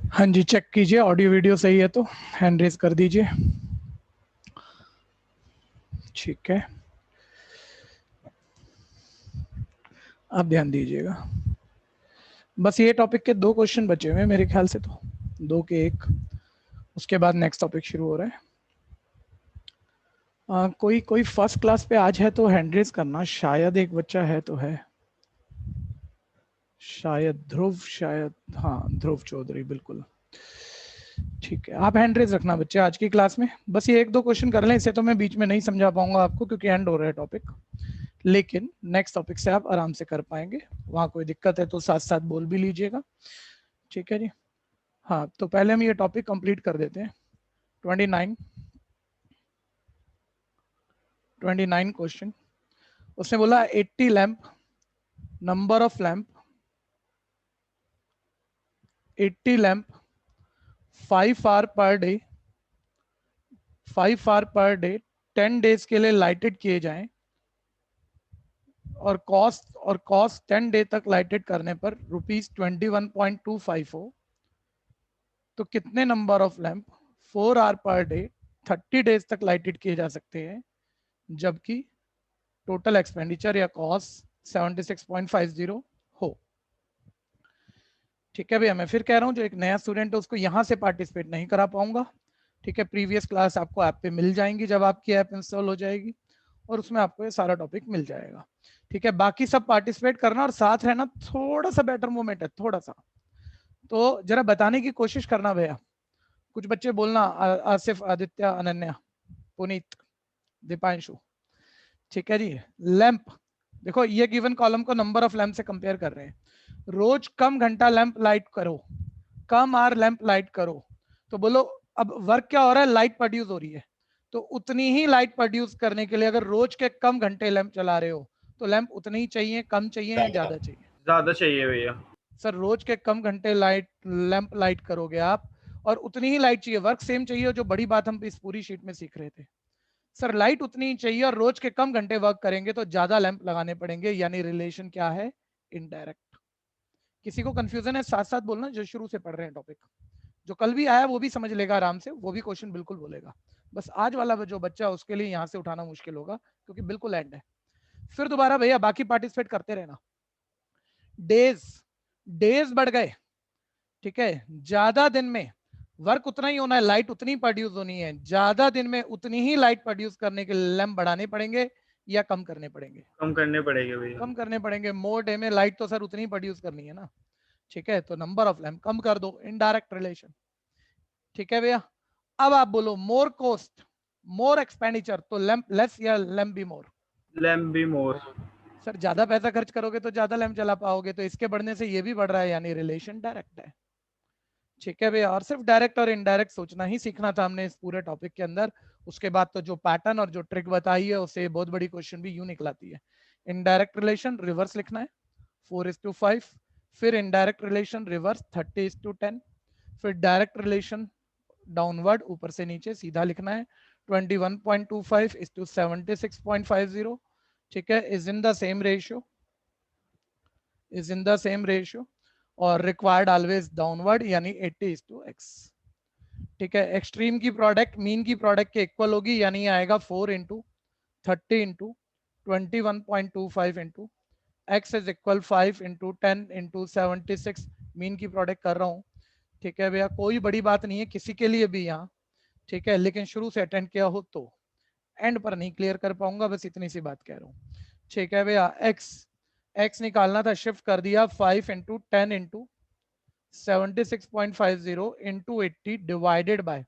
हाँ जी, चेक कीजिए audio video सही है तो हैंड रेज कर दीजिए। ठीक है, आप ध्यान दीजिएगा। बस ये टॉपिक के 2 क्वेश्चन बचे हुए हैं मेरे ख्याल से, तो 2 के 1, उसके बाद नेक्स्ट टॉपिक शुरू हो रहा है। कोई कोई फर्स्ट क्लास पे आज है तो हैंड रेज करना, शायद एक बच्चा है तो है, शायद ध्रुव, शायद हाँ ध्रुव चौधरी, बिल्कुल ठीक है। आप हैंड रेज रखना बच्चे आज की क्लास में। बस ये 1-2 क्वेश्चन कर लें, इसे तो मैं बीच में नहीं समझा पाऊंगा आपको क्योंकि एंड हो रहा है टॉपिक, लेकिन नेक्स्ट टॉपिक से आप आराम से कर पाएंगे। वहां कोई दिक्कत है तो साथ साथ बोल भी लीजिएगा, ठीक है जी। हाँ, तो पहले हम ये टॉपिक कंप्लीट कर देते हैं। 29 क्वेश्चन। उसने बोला 80 lamp, number of lamp 80 lamp 5 hour per day 5 hour per day 10 days के लिए लाइटेड किए जाएं, और कॉस्ट 10 डे तक लाइटेड करने पर ₹21.25 हो, तो कितने number of lamp 4 hour per day 30 days तक लाइटेड किए जा सकते हैं, जबकि टोटल एक्सपेंडिचर या कॉस्ट 76.50 हो। ठीक है भैया, मैं फिर कह रहा हूं, जो एक नया स्टूडेंट है उसको यहां से पार्टिसिपेट नहीं करा पाऊंगा। ठीक है, प्रीवियस क्लास आपको ऐप पे मिल जाएंगी जब आपकी ऐप इंस्टॉल हो जाएगी, और उसमें आपको ये सारा टॉपिक मिल जाएगा। ठीक है, बाकी सब पार्टिसिपेट करना और साथ रहना। थोड़ा सा बेटर मोमेंट है, थोड़ा सा, तो जरा बताने की कोशिश करना भैया। कुछ बच्चे बोलना, आसिफ, आदित्य, अनन्या, पुनीत, दीपांशु। ठीक है जी। लैंप, देखो ये गिवन कॉलम को नंबर ऑफ लैंप से कंपेयर कर रहे हैं। रोज कम घंटा लैंप लाइट करो, कम आर लैंप लाइट करो, तो बोलो अब वर्क क्या हो रहा है, लाइट प्रोड्यूस हो रही है, तो उतनी ही लाइट प्रोड्यूस करने के लिए अगर रोज के कम घंटे लैंप चला रहे हो तो लैंप उतनी ही चाहिए, कम चाहिए या ज्यादा चाहिए? ज्यादा चाहिए भैया। सर रोज के कम घंटे लैंप लाइट करोगे आप, और उतनी ही लाइट चाहिए, वर्क सेम चाहिए, जो बड़ी बात हम इस पूरी शीट में सीख रहे थे। सर लाइट उतनी ही चाहिए और रोज के कम घंटे वर्क करेंगे तो ज्यादा लैंप लगाने पड़ेंगे, यानी रिलेशन क्या है, इनडायरेक्ट। किसी को कंफ्यूजन है साथ साथ बोलना, जो शुरू से पढ़ रहे हैं टॉपिक। जो कल भी आया वो भी समझ लेगा आराम से, वो भी क्वेश्चन बिल्कुल बोलेगा। बस आज वाला जो बच्चा है उसके लिए यहाँ से उठाना मुश्किल होगा क्योंकि बिल्कुल एंड है। फिर दोबारा भैया बाकी पार्टिसिपेट करते रहना। डेज, डेज बढ़ गए, ठीक है, ज्यादा दिन में वर्क उतना ही होना है, लाइट उतनी प्रोड्यूस होनी है, ज्यादा दिन में उतनी ही लाइट प्रोड्यूस करने के लिए लैंप बढ़ाने पड़ेंगे या कम करने पड़ेंगे? कम करने पड़ेंगे भैया। कम करने पड़ेंगे। मोर डे में लाइट तो सर उतनी प्रोड्यूस करनी है ना। ठीक है, तो नंबर ऑफ लैंप कम कर दो, इनडायरेक्ट रिलेशन। ठीक है भैया, अब आप बोलो मोर कॉस्ट, मोर एक्सपेंडिचर, तो लैंप लेस या लैंप भी मोर? लैम्प भी मोर। सर ज्यादा पैसा खर्च करोगे तो ज्यादा लैंप चला पाओगे, तो इसके बढ़ने से ये भी बढ़ रहा है, यानी रिलेशन डायरेक्ट है। ठीक है भैया, और सिर्फ डायरेक्ट और इनडायरेक्ट सोचना ही सीखना था हमने इस पूरे टॉपिक के अंदर। उसके बाद तो जो पैटर्न और जो ट्रिक बताई है उससे बहुत बड़ी क्वेश्चन भी यूं निकलाती है। इनडायरेक्ट रिलेशन रिवर्स लिखना है, 4:5, फिर इनडायरेक्ट रिलेशन रिवर्स 30:10, फिर डायरेक्ट रिलेशन डाउनवर्ड ऊपर से नीचे सीधा लिखना है 21.25:76.50। ठीक है, is in the same ratio, is in the same ratio, और रिक्वायर्ड ऑलवेज डाउनवर्ड यानी 80:x। ठीक है, एक्सट्रीम की प्रोडक्ट मीन की प्रोडक्ट के इक्वल होगी, यानी आएगा 4:30:21.25 x इज इक्वल 5:10:76। मीन की प्रोडक्ट कर रहा हूं। ठीक है भैया, कोई बड़ी बात नहीं है किसी के लिए भी यहाँ। ठीक है, लेकिन शुरू से अटेंड किया हो तो एंड पर नहीं क्लियर कर पाऊंगा, बस इतनी सी बात कह रहा हूँ। ठीक है भैया, एक्स निकालना था, शिफ्ट कर दिया 5:10:76.50 इंटू 80 डिवाइडेड बाय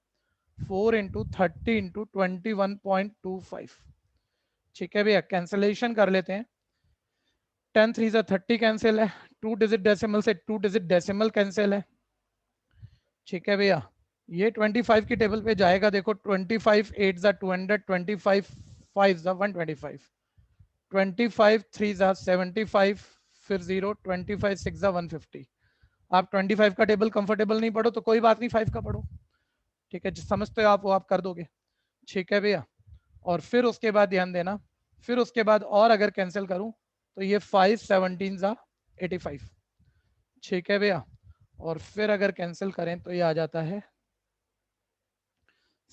4:30:21.25। ठीक है भैया, कैंसिलेशन कर लेते हैं। 10 3 30 कैंसिल है, 2 डिजिट डेसिमल से 2 डिजिट डेसिमल कैंसिल है। ठीक है भैया, ये 25 की टेबल पे जाएगा, देखो 25 8 200, 25 5 125, 25 3 75, फिर 0, 25 6 150। आप 25 का टेबल कंफर्टेबल नहीं पढ़ो तो कोई बात नहीं, 5 का पढ़ो। ठीक है, समझते हो आप वो आप कर दोगे। ठीक है भैया, और फिर उसके बाद ध्यान देना, फिर उसके बाद और अगर कैंसिल करूं तो ये 5 17 85। ठीक है भैया, और फिर अगर कैंसिल करें तो ये आ जाता है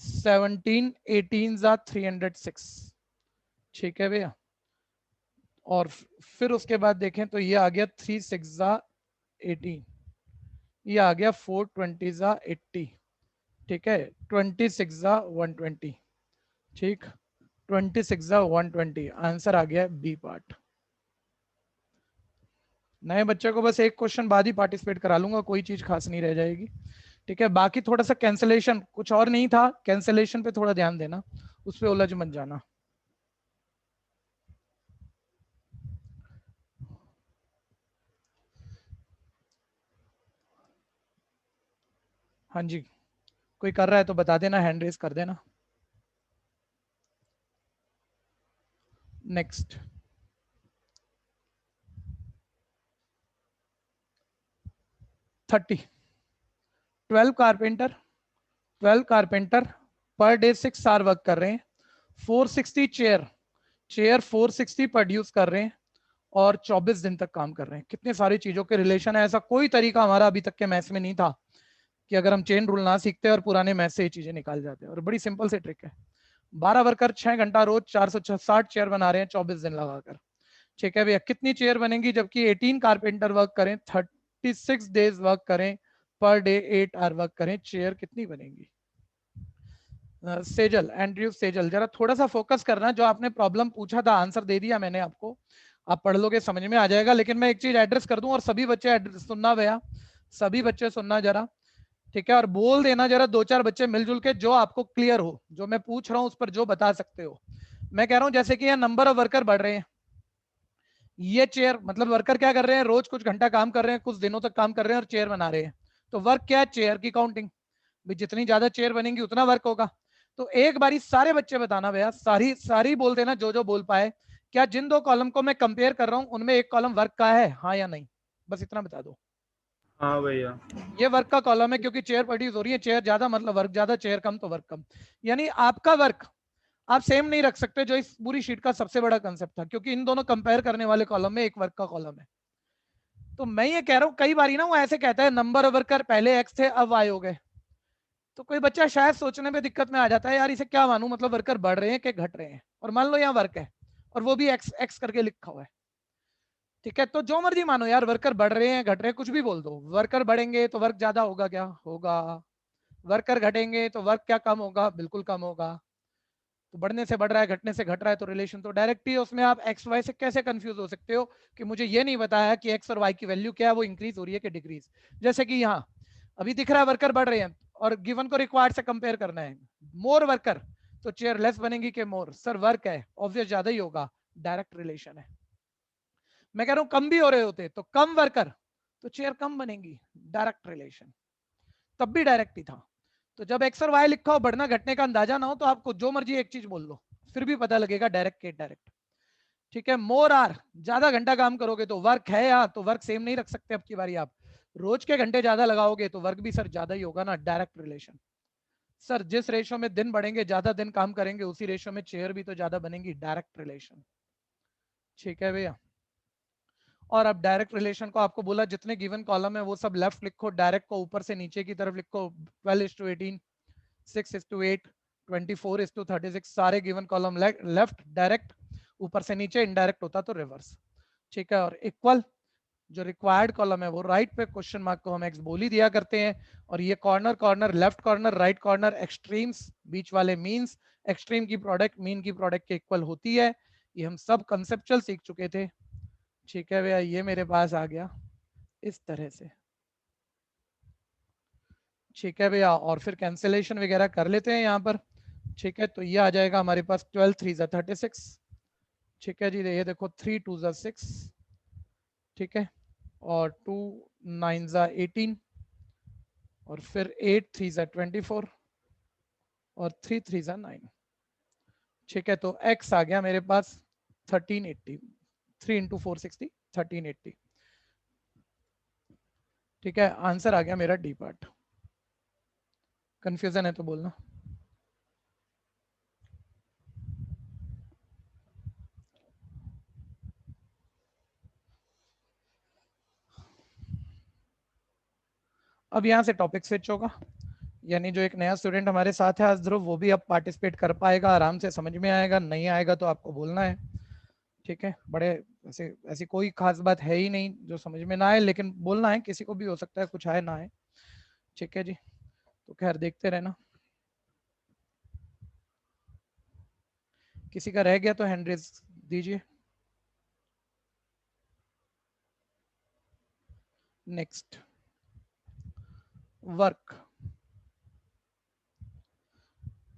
17 18 जा 306। ठीक है भैया। और फिर उसके बाद देखें तो ये आ गया 3 6 जा 18, ये आ गया 4 20 जा 80। ठीक है, 26 जा 120। ठीक, 26 जा 120 आंसर आ गया बी पार्ट। नए बच्चे को बस एक क्वेश्चन बाद ही पार्टिसिपेट करा लूंगा, कोई चीज खास नहीं रह जाएगी। ठीक है, बाकी थोड़ा सा कैंसिलेशन, कुछ और नहीं था, कैंसिलेशन पे थोड़ा ध्यान देना, उस पे उलझ मत जाना। हाँ जी, कोई कर रहा है तो बता देना, हैंड रेस कर देना। Next 30। 12 carpenter per day 6 hour work कर रहे हैं। 460 चेयर 460 प्रोड्यूस कर रहे हैं और 24 दिन तक काम कर रहे हैं। कितने सारी चीजों के रिलेशन है, ऐसा कोई तरीका हमारा अभी तक के मैथ्स में नहीं था कि अगर हम चेन रूल ना सीखते और पुराने मैथ्स से ये चीजें निकाल जाते हैं। और बड़ी सिंपल सी ट्रिक है। 12 वर्कर 6 घंटा रोज 460 चेयर बना रहे हैं 24 दिन लगाकर। ठीक है भैया, कितनी चेयर बनेंगी जबकि 18 कारपेंटर वर्क करें, 36 डेज वर्क करें, पर डे 8 आवर वर्क करें, चेयर कितनी बनेंगी? सेजल, एंड्रयू सेजल, जरा थोड़ा सा फोकस करना। जो आपने प्रॉब्लम पूछा था आंसर दे दिया मैंने आपको, आप पढ़ लोगे समझ में आ जाएगा। लेकिन मैं एक चीज एड्रेस कर दूं और सभी बच्चे सुनना भैया, सभी बच्चे सुनना जरा। ठीक है, और बोल देना जरा 2-4 बच्चे मिलजुल के जो आपको क्लियर हो, जो मैं पूछ रहा हूं उस पर जो बता सकते हो। मैं कह रहा हूं जैसे कि यहाँ नंबर ऑफ वर्कर बढ़ रहे हैं, ये चेयर मतलब वर्कर क्या कर रहे हैं, रोज कुछ घंटा काम कर रहे हैं, कुछ दिनों तक काम कर रहे हैं और चेयर बना रहे हैं। तो वर्क क्या है? चेयर की काउंटिंग। भी जितनी ज्यादा चेयर बनेंगी उतना वर्क होगा। तो एक बारी सारे बच्चे बताना भैया, सारी सारी बोल देना जो बोल पाए। क्या जिन दो कॉलम को मैं कंपेयर कर रहा हूं उनमें एक कॉलम वर्क का है, हाँ या नहीं? बस इतना बता दो। हाँ भैया। ये वर्क का कॉलम है क्योंकि चेयर प्रोड्यूस हो रही है, चेयर ज्यादा मतलब वर्क ज्यादा, चेयर कम तो वर्क कम। यानी आपका वर्क आप सेम नहीं रख सकते, जो इस पूरी शीट का सबसे बड़ा कंसेप्ट था, क्योंकि इन दोनों कंपेयर करने वाले कॉलम में एक वर्क का कॉलम है। तो मैं ये कह रहा हूं, कई बारी ना वो ऐसे कहता है नंबर ऑफ वर्कर पहले एक्स थे अब वाई हो गए। तो कोई बच्चा शायद सोचने में दिक्कत में आ जाता है, यार इसे क्या मानूं, मतलब वर्कर बढ़ रहे हैं कि घट रहे हैं। और मान लो यहाँ वर्क है और वो भी एक्स एक्स करके लिखा हुआ है। ठीक है, तो जो मर्जी मानो यार, वर्कर बढ़ रहे हैं घट रहे हैं कुछ भी बोल दो। वर्कर बढ़ेंगे तो वर्क ज्यादा होगा, क्या होगा? वर्कर घटेंगे तो वर्क क्या कम होगा? बिल्कुल कम होगा। तो बढ़ने से बढ़ रहा है, घटने से घट रहा है, तो रिलेशन तो डायरेक्ट ही है उसमें। आप एक्स वाई से कैसे कंफ्यूज हो सकते हो कि मुझे ये नहीं बताया कि एक्स और वाई की वैल्यू क्या है, वो इंक्रीज हो रही है कि डिक्रीज? जैसे कि यहाँ अभी दिख रहा है वर्कर बढ़ रहे हैं और गिवन को रिक्वायर्ड से कंपेयर करना है। मोर वर्कर तो चेयर लेस बनेगी कि मोर? सर वर्क है, ऑब्वियस ज्यादा ही होगा, डायरेक्ट रिलेशन है। मैं कह रहा हूं कम भी हो रहे होते तो कम वर्कर तो चेयर कम बनेगी, डायरेक्ट रिलेशन। तब भी डायरेक्ट ही था। तो जब एक्स और वाई लिखा हो, बढ़ना घटने का अंदाजा ना हो, तो आपको जो मर्जी एक चीज बोल लो, फिर भी पता लगेगा डायरेक्ट के डायरेक्ट। ठीक है, मोर आर ज्यादा घंटा काम करोगे तो वर्क है, या तो वर्क सेम नहीं रख सकते। अब की बारी आप रोज के घंटे ज्यादा लगाओगे तो वर्क भी सर ज्यादा ही होगा ना, डायरेक्ट रिलेशन। सर जिस रेशो में दिन बढ़ेंगे, ज्यादा दिन काम करेंगे, उसी रेशो में चेयर भी तो ज्यादा बनेंगी, डायरेक्ट रिलेशन। ठीक है भैया। और अब डायरेक्ट रिलेशन को आपको बोला जितने गिवन कॉलम है वो सब लेफ्ट लिखो, डायरेक्ट को ऊपर से नीचे की तरफ लिखो। 12:18, 6:8, 24:36, सारे गिवन कॉलम लेफ्ट डायरेक्ट, ऊपर से नीचे इनडायरेक्ट होता तो रिवर्स। ठीक है, और इक्वल जो रिक्वायर्ड कॉलम है वो राइट पे, क्वेश्चन मार्क को हम एक्स बोल ही दिया करते हैं। और ये corner corner, left corner right corner, extremes बीच वाले मीन्स, एक्सट्रीम की प्रोडक्ट मीन की प्रोडक्ट के इक्वल होती है। ये हम सब कंसेप्चुअल सीख चुके थे। ठीक है भैया, ये मेरे पास आ गया इस तरह से। ठीक है भैया, और फिर कैंसिलेशन वगैरह कर लेते हैं यहाँ पर। ठीक है, तो ये आ जाएगा हमारे पास 12 3 36। ठीक है जी, ये देखो 3 2 6। ठीक है, और 2 9 18, और फिर 8 3 24, और 3 3 9। ठीक है, तो x आ गया मेरे पास 1380, 3 इंटू 460, 1380। ठीक है, आंसर आ गया मेरा डी पार्ट। कंफ्यूजन है तो बोलना। अब यहाँ से टॉपिक स्विच होगा, यानी जो एक नया स्टूडेंट हमारे साथ है आज ध्रुव, वो भी अब पार्टिसिपेट कर पाएगा, आराम से समझ में आएगा। नहीं आएगा तो आपको बोलना है, ठीक है। बड़े ऐसे ऐसी कोई खास बात है ही नहीं जो समझ में ना आए, लेकिन बोलना है, किसी को भी हो सकता है कुछ आए ना आए, ठीक है जी। तो खैर देखते रहना, किसी का रह गया तो हैंड रेज दीजिए। नेक्स्ट, वर्क,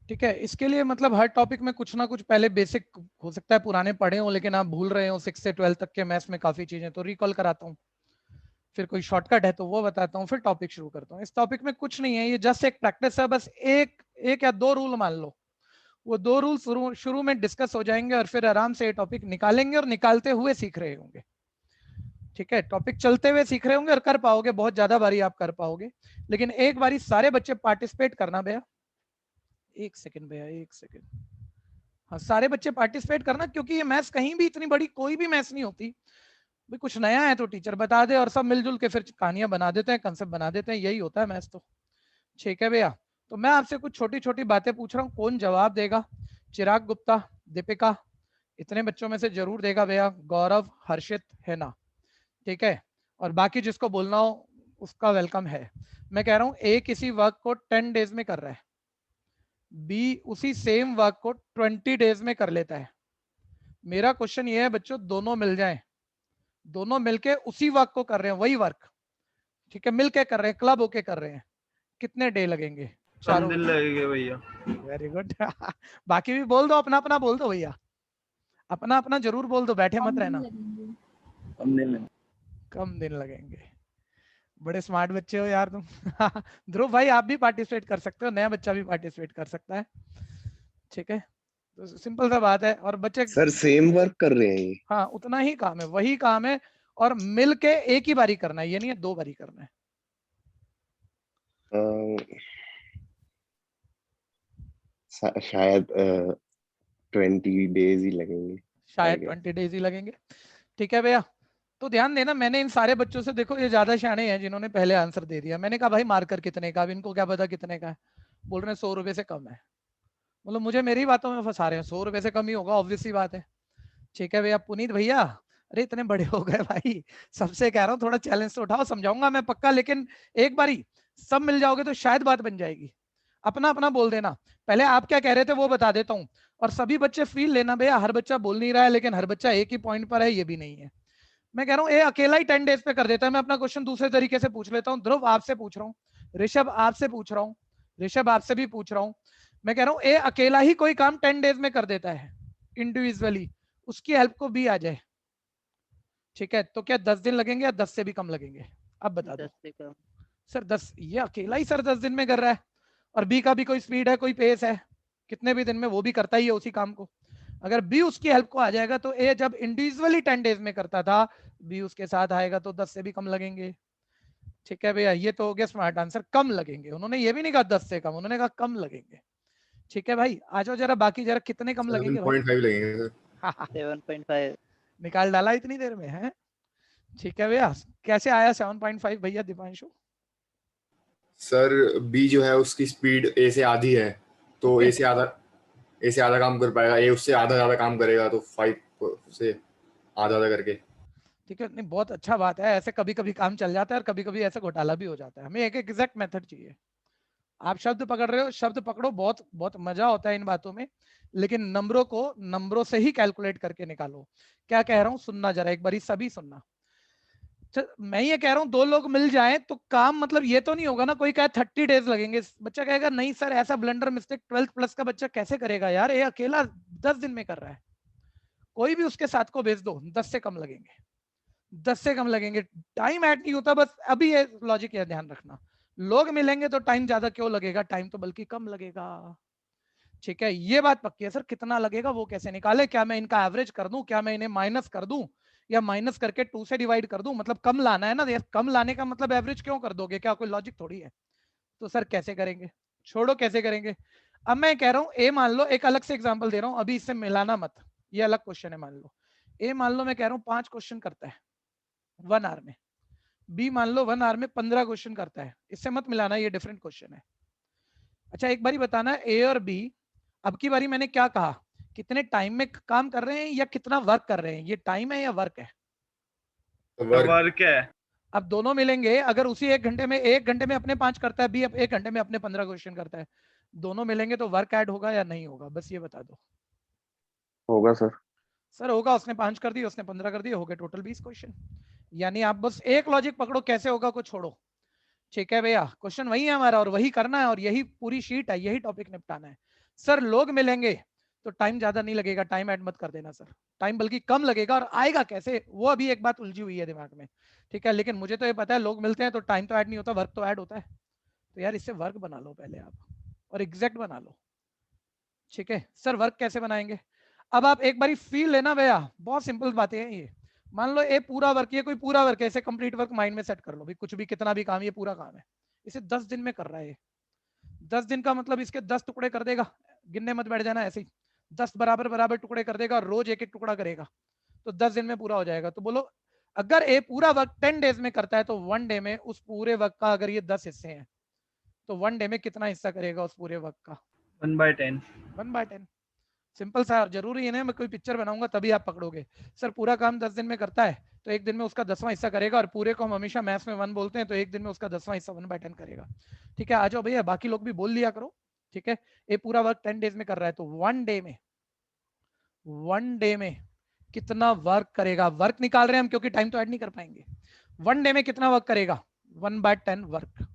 ठीक है। इसके लिए मतलब हर टॉपिक में कुछ ना कुछ पहले बेसिक हो सकता है पुराने पढ़े हो, लेकिन आप भूल रहे हो 6 से 12 तक के मैथ्स में काफी चीजें, तो रिकॉल कराता हूँ। फिर कोई शॉर्टकट है तो वो बताता हूँ, फिर टॉपिक शुरू करता हूँ। इस टॉपिक में कुछ नहीं है, ये जस्ट एक प्रैक्टिस है, बस एक या दो रूल मान लो, वो दो रूल शुरू में डिस्कस हो जाएंगे और फिर आराम से ये टॉपिक निकालेंगे और निकालते हुए सीख रहे होंगे, ठीक है। टॉपिक चलते हुए सीख रहे होंगे और कर पाओगे, बहुत ज्यादा बारी आप कर पाओगे, लेकिन एक बारी सारे बच्चे पार्टिसिपेट करना भैया। एक सेकंड भैया, एक सेकंड। हाँ, सारे बच्चे पार्टिसिपेट करना, क्योंकि ये मैथ्स कहीं भी इतनी बड़ी कोई भी मैथ्स नहीं होती। भी कुछ नया है तो टीचर बता दे और सब मिलजुल के फिर कहानियां बना देते हैं, कंसेप्ट बना देते हैं, यही होता है मैथ्स तो, ठीक है भैया। तो मैं आपसे कुछ छोटी छोटी बातें पूछ रहा हूँ, कौन जवाब देगा? चिराग गुप्ता, दीपिका, इतने बच्चों में से जरूर देगा भैया। गौरव, हर्षित, है ना, ठीक है। और बाकी जिसको बोलना हो उसका वेलकम है। मैं कह रहा हूँ ए किसी वर्क को 10 डेज में कर रहा है, बी उसी सेम वर्क को 20 डेज में कर लेता है। मेरा क्वेश्चन ये है बच्चों, दोनों मिल जाएं, दोनों मिलके उसी वर्क को कर रहे हैं, वही वर्क, ठीक है, मिलके कर रहे हैं, क्लब होके कर रहे हैं, कितने डे लगेंगे? कम चारों दिन बताओ। लगेंगे भैया। Very good. बाकी भी बोल दो, अपना अपना बोल दो भैया, अपना अपना जरूर बोल दो, बैठे मत रहना। कम दिन लगेंगे। कम दिन लगेंगे, बड़े स्मार्ट बच्चे हो यार तुम। ध्रुव भाई आप भी पार्टिसिपेट कर सकते हो, नया बच्चा भी पार्टिसिपेट कर सकता है, ठीक है। तो सिंपल सा बात है, और बच्चे सर सेम वर्क कर रहे हैं ये? हाँ उतना ही काम है, वही काम है, और मिल के एक ही बारी करना है, ये नहीं है 2 बारी करना है। शायद 20 डेज ही लगेंगे, I शायद guess। 20 डेज ही लगेंगे, ठीक है भैया। तो ध्यान देना, मैंने इन सारे बच्चों से, देखो ये ज्यादा शाणे हैं जिन्होंने पहले आंसर दे दिया। मैंने कहा भाई मार्कर कितने का, अब इनको क्या पता कितने का है, बोल रहे हैं 100 रुपए से कम है। मतलब मुझे मेरी बातों में फंसा रहे हैं, 100 रुपए से कम ही होगा, ऑब्वियस सी बात है, ठीक है भैया। पुनीत भैया, अरे इतने बड़े हो गए भाई, सबसे कह रहा हूँ थोड़ा चैलेंज तो उठाओ, समझाऊंगा मैं पक्का, लेकिन एक बारी सब मिल जाओगे तो शायद बात बन जाएगी। अपना अपना बोल देना, पहले आप क्या कह रहे थे वो बता देता हूँ, और सभी बच्चे फील लेना भैया, हर बच्चा बोल नहीं रहा है, लेकिन हर बच्चा एक ही पॉइंट पर है, ये भी नहीं है। मैं कह रहा हूँ ये अकेला ही 10 डेज पे कर देता है। मैं अपना क्वेश्चन दूसरे तरीके से पूछ लेता हूँ, ध्रुव आपसे पूछ रहा हूँ, ऋषभ आपसे पूछ रहा हूँ, ऋषभ आपसे भी पूछ रहा हूँ। मैं कह रहा हूँ ये अकेला ही कोई काम 10 डेज में कर देता है इंडिविजुअली, उसकी हेल्प को भी आ जाए, ठीक है। तो क्या 10 दिन लगेंगे या 10 से भी कम लगेंगे? अब बता दो 10 से कम। सर। 10, ये अकेला ही सर 10 दिन में कर रहा है, और बी का भी कोई स्पीड है, कोई पेस है, कितने भी दिन में वो भी करता ही है उसी काम को। अगर बी उसकी हेल्प को आ जाएगा तो ए जब इंडिविजुअली 10 डेज में करता था, बी उसके साथ आएगा तो 10 से भी कम लगेंगे, ठीक है भैया। ये तो हो गया स्मार्ट आंसर, कम लगेंगे। उन्होंने ये भी नहीं कहा 10 से कम, उन्होंने कहा कम लगेंगे, ठीक है भाई। आ जाओ जरा बाकी, जरा कितने कम लगेंगे भाई? 7.5 लगेंगे सर। 7.5। निकाल डाला इतनी देर में है, ठीक है भैया। कैसे आया 7.5 भैया दीपांशु? सर बी जो है उसकी स्पीड ए से आधी है, तो ए से आधा काम कर पाएगा, ए उससे आधा ज्यादा काम करेगा, तो 5 से आधा आधा करके। ठीक है, नहीं बहुत अच्छा बात है, ऐसे कभी कभी काम चल जाता है और कभी कभी ऐसा घोटाला भी हो जाता है। हमें एक एग्जैक्ट मेथड चाहिए। आप शब्द पकड़ रहे हो, शब्द पकड़ो, बहुत बहुत मजा होता है इन बातों में, लेकिन नंबरों को नंबरों से ही कैलकुलेट करके निकालो। क्या कह रहा हूँ सुनना जरा एक बारी, सभी सुनना। मैं ये कह रहा हूँ 2 लोग मिल जाएं तो काम, मतलब ये तो नहीं होगा ना कोई कहे 30 डेज लगेंगे, बच्चा कहेगा नहीं सर ऐसा ब्लंडर मिस्टेक 12th प्लस का बच्चा कैसे करेगा यार, ये अकेला 10 दिन में कर रहा है। कोई भी उसके साथ को भेज दो, 10 से कम लगेंगे, 10 से कम लगेंगे। टाइम ऐड नहीं होता, बस अभी ये लॉजिक है, ध्यान रखना। लोग मिलेंगे तो टाइम ज्यादा क्यों लगेगा, टाइम तो बल्कि कम लगेगा, ठीक है। ये बात पक्की है। सर कितना लगेगा वो कैसे निकाले? क्या मैं इनका एवरेज कर दूं, क्या मैं इन्हें माइनस कर दूं, या माइनस करके 2 से डिवाइड कर दूं? मतलब कम लाना है ना यार, कम लाने का मतलब एवरेज क्यों कर दोगे, क्या कोई लॉजिक थोड़ी है। तो सर कैसे करेंगे, छोड़ो कैसे करेंगे। अब मैं कह रहा हूं ए मान लो, एक अलग से एग्जांपल दे रहा हूं, अभी इससे मिलाना मत, ये अलग क्वेश्चन है। मान लो ए, मान लो मैं कह रहा हूं 5 क्वेश्चन करता है 1 आवर में, बी मान लो 1 आवर में 15 क्वेश्चन करता है, इससे मत मिलाना, ये डिफरेंट क्वेश्चन है। अच्छा एक बारी बताना, ए और बी, अब की बारी मैंने क्या कहा, कितने टाइम में काम कर रहे हैं या कितना वर्क कर रहे हैं, ये टाइम है या वर्क है? वर्क। वर्क है। अब दोनों मिलेंगे, अगर उसी 1 घंटे में अपने 5 करता है, बी 1 घंटे में अपने 15 क्वेश्चन करता है, दोनों मिलेंगे तो वर्क ऐड होगा या नहीं होगा, बस ये बता दो। होगा सर। सर होगा, उसने 5 कर दिए, उसने 15 कर दिए, हो गए टोटल 20 क्वेश्चन। यानी आप बस एक लॉजिक पकड़ो, कैसे होगा को छोड़ो। ठीक है भैया, क्वेश्चन वही है हमारा और वही करना है और यही पूरी शीट है, यही टॉपिक निपटाना है। सर लोग मिलेंगे तो टाइम ज्यादा नहीं लगेगा, टाइम ऐड मत कर देना सर, टाइम बल्कि कम लगेगा, और आएगा कैसे वो अभी एक बात उलझी हुई है दिमाग में। ठीक है, लेकिन मुझे तो ये पता है लोग मिलते हैं तो टाइम तो ऐड नहीं होता, वर्क तो ऐड होता है। तो यार इससे वर्क बना लो पहले आप, और एग्जैक्ट बना लो। ठीक है सर, वर्क कैसे बनाएंगे? अब आप एक बारी फील लेना भैया, बहुत सिंपल बातें हैं ये। मान लो ये पूरा वर्क, ये कोई पूरा वर्क है, इसे कंप्लीट वर्क माइंड में सेट कर लो, भी कुछ भी कितना भी काम, ये पूरा काम है, इसे 10 दिन में कर रहा है ये। 10 दिन का मतलब इसके 10 टुकड़े कर देगा, गिनने मत बैठ जाना ऐसे ही, 10 बराबर बराबर टुकड़े कर देगा, रोज एक एक टुकड़ा करेगा, तो 10 दिन में पूरा हो जाएगा। तो बोलो अगर ये पूरा वर्क 10 डेज में करता है तो 1 डे में उस पूरे वर्क का अगर ये 10 हिस्से हैं तो 1 डे में कितना हिस्सा करेगा उस पूरे वर्क का? 1/10। 1/10। सिंपल सा, और जरूरी है ना मैं कोई पिक्चर बनाऊंगा तभी आप पकड़ोगे। सर पूरा काम 10 दिन में करता है तो एक दिन में उसका 10वां हिस्सा करेगा, और पूरे को हम हमेशा मैथ्स में 1 बोलते हैं, तो एक दिन में उसका 10वां हिस्सा 1/10 करेगा। ठीक है, आ जाओ भैया, बाकी लोग भी बोल लिया करो। ठीक है, ये पूरा वर्क 10 डेज में कर रहा है तो 1 डे में कितना वर्क करेगा? वर्क निकाल रहे हैं हम क्योंकि टाइम तो ऐड नहीं कर पाएंगे। 1 डे में कितना वर्क करेगा? 1/10 वर्क।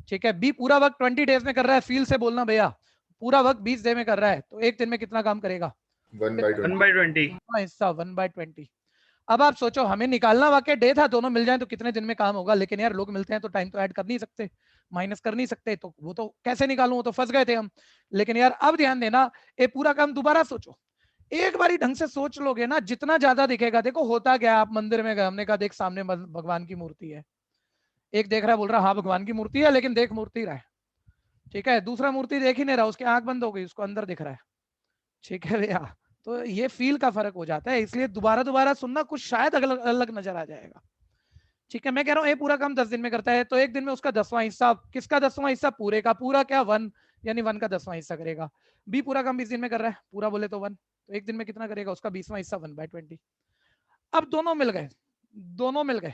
ठीक है, बी पूरा वर्क 20 डेज में कर रहा है, फील से बोलना भैया, पूरा वर्क 20 डे में कर रहा है तो एक दिन में कितना काम करेगा? 1/20। 1/20। हिस्सा 1/20। अब आप सोचो, हमें निकालना वाकई डे था, दोनों मिल जाए तो कितने दिन में काम होगा, लेकिन यार लोग मिलते हैं तो टाइम तो ऐड कर नहीं सकते, माइनस कर नहीं सकते, तो वो तो कैसे निकालूं, वो तो फंस गए थे हम। लेकिन यार अब ध्यान देना, ये पूरा काम दोबारा सोचो, एक बारी ढंग से सोच लोगे ना, जितना ज्यादा दिखेगा, देखो होता क्या, आप मंदिर में गए, हमने कहा देख सामने भगवान की मूर्ति है, एक देख रहा है बोल रहा हाँ भगवान की मूर्ति है, लेकिन देख मूर्ति रहा है। ठीक है, दूसरा मूर्ति देख ही नहीं रहा, उसकी आंख बंद हो गई, उसको अंदर दिख रहा है। ठीक है भैया, तो ये फील का फर्क हो जाता है, इसलिए दोबारा दोबारा सुनना, कुछ शायद अलग अलग नजर आ जाएगा। ठीक है, मैं कह रहा हूँ ये पूरा काम 10 दिन में करता है तो एक दिन में उसका 10वां हिस्सा, किसका 10वां हिस्सा? पूरे का पूरा, क्या 1, यानी 1 का 10वां हिस्सा करेगा। बी पूरा काम 20 दिन में कर रहा है, पूरा बोले तो 1, तो एक दिन में कितना करेगा? उसका 20वां हिस्सा 1/20। अब दोनों मिल गए, दोनों मिल गए,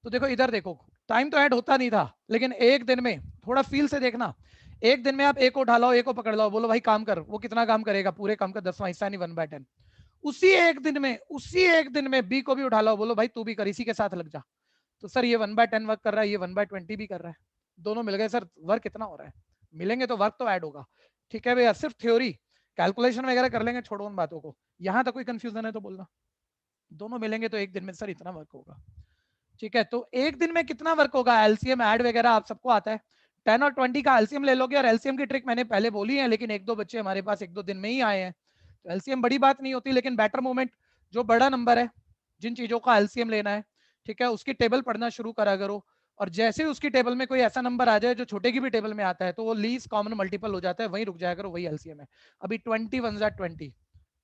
तो देखो इधर देखो, टाइम तो ऐड होता नहीं था, लेकिन एक दिन में, थोड़ा फील से देखना, एक दिन में आप एक को उठा लो, एक को पकड़ लो, बोलो भाई काम कर, वो कितना काम करेगा? पूरे काम का 10वां हिस्सा, नहीं 1/10। उसी एक दिन में बी को भी उठा लो, बोलो भाई तू भी कर, इसी के साथ लग जा, तो सर ये 1/10 वर्क कर रहा है, ये 1/20 भी कर रहा है, दोनों मिल गए। सर वर्क कितना हो रहा है? मिलेंगे तो वर्क तो ऐड होगा। ठीक है भैया, सिर्फ थ्योरी कैलकुलेशन वगैरह कर लेंगे, छोड़ो उन बातों को, यहां तक कोई कंफ्यूजन है तो बोलना। दोनों मिलेंगे तो एक दिन में सर इतना वर्क होगा। ठीक है, तो एक दिन में कितना वर्क होगा? एलसीएम ऐड वगैरह आप सबको आता है, 10 और 20 का एलसीएम ले लोगे, और एलसीएम की ट्रिक मैंने पहले बोली है, लेकिन एक दो बच्चे हमारे पास 1-2 दिन में ही आए हैं, तो एलसीएम बड़ी बात नहीं होती, लेकिन बेटर मोमेंट, जो बड़ा नंबर है, जिन चीजों का एलसीएम लेना है, ठीक है, उसकी टेबल पढ़ना शुरू करा करो, और जैसे ही उसकी टेबल में कोई ऐसा नंबर आ जाए जो छोटे की भी टेबल में आता है, तो वो लीस्ट कॉमन मल्टीपल हो जाता है, वहीं रुक जाया करो, वही एलसीएम है। अभी 20 1 20,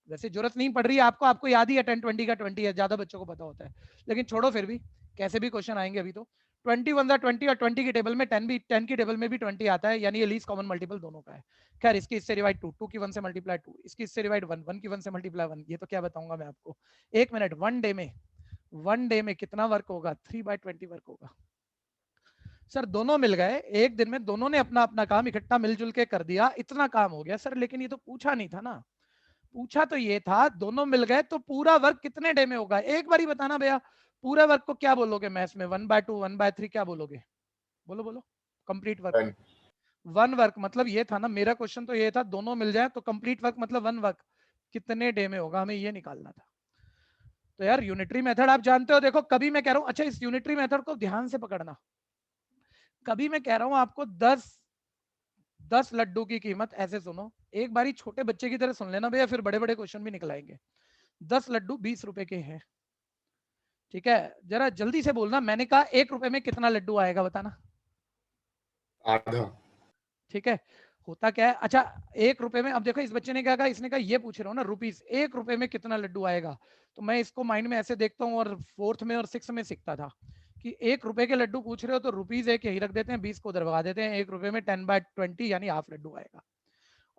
वैसे जरूरत नहीं पड़ रही है आपको, आपको याद ही है 10 20 का 20 है, ज्यादा बच्चों को पता होता है, लेकिन छोड़ो, फिर भी कैसे भी क्वेश्चन आएंगे अभी तो। 20 1 20 और 20 की टेबल में 10 की टेबल में भी 20 आता है, यानी ये लीस्ट कॉमन मल्टीपल दोनों का है। खैर इसकी इससे डिवाइड 2 की 1 से मल्टीप्लाई 2, इसकी इससे डिवाइड 1 की 1 से मल्टीप्लाई 1, ये तो क्या बताऊंगा मैं आपको, एक मिनट। 1 डे में कितना वर्क होगा? 3/20 वर्क होगा। सर दोनों मिल गए एक दिन में, दोनों ने अपना अपना काम इकट्ठा मिलजुल के कर दिया, इतना काम हो गया सर, लेकिन ये तो पूछा नहीं था ना, पूछा तो ये था दोनों मिल गए तो पूरा वर्क कितने डे में होगा? एक बार ही बताना भैया, पूरा वर्क को क्या बोलोगे मैथ्स में? 1/2 1/3 क्या बोलोगे? बोलो बोलो, कंप्लीट वर्क। 1 वर्क मतलब ये था ना, मेरा क्वेश्चन तो ये था, दोनों मिल जाए तो कंप्लीट वर्क मतलब 1 वर्क कितने डे में होगा, हमें ये निकालना था। तो यार यूनिटरी मेथड आप जानते हो, देखो कभी मैं कह रहा हूं, अच्छा इस यूनिटरी मेथड को ध्यान से पकड़ना, कभी मैं कह रहा हूं आपको 10 लड्डू की कीमत, ऐसे सुनो, एक बारी छोटे बच्चे की तरह सुन लेना भैया, फिर बड़े बड़े क्वेश्चन भी निकल आएंगे। 10 लड्डू 20 रुपए के हैं, ठीक है, जरा जल्दी से बोलना, मैंने कहा 1 रुपए में कितना लड्डू आएगा, बताना। आधा। ठीक है, होता क्या है, अच्छा 1 रुपए में, अब देखो इस बच्चे ने क्या कहा, इसने कहा ये पूछ रहा हूँ ना रुपीस, 1 रुपए में कितना लड्डू आएगा, तो मैं इसको माइंड में ऐसे देखता हूँ, और 4th में और 6th में सीखता था कि 1 रुपए के लड्डू पूछ रहे हो तो रुपीज 1 यही रख देते हैं, 20 को उधर भगा देते हैं, 1 रुपए में 10/20 यानी हाफ लड्डू आएगा।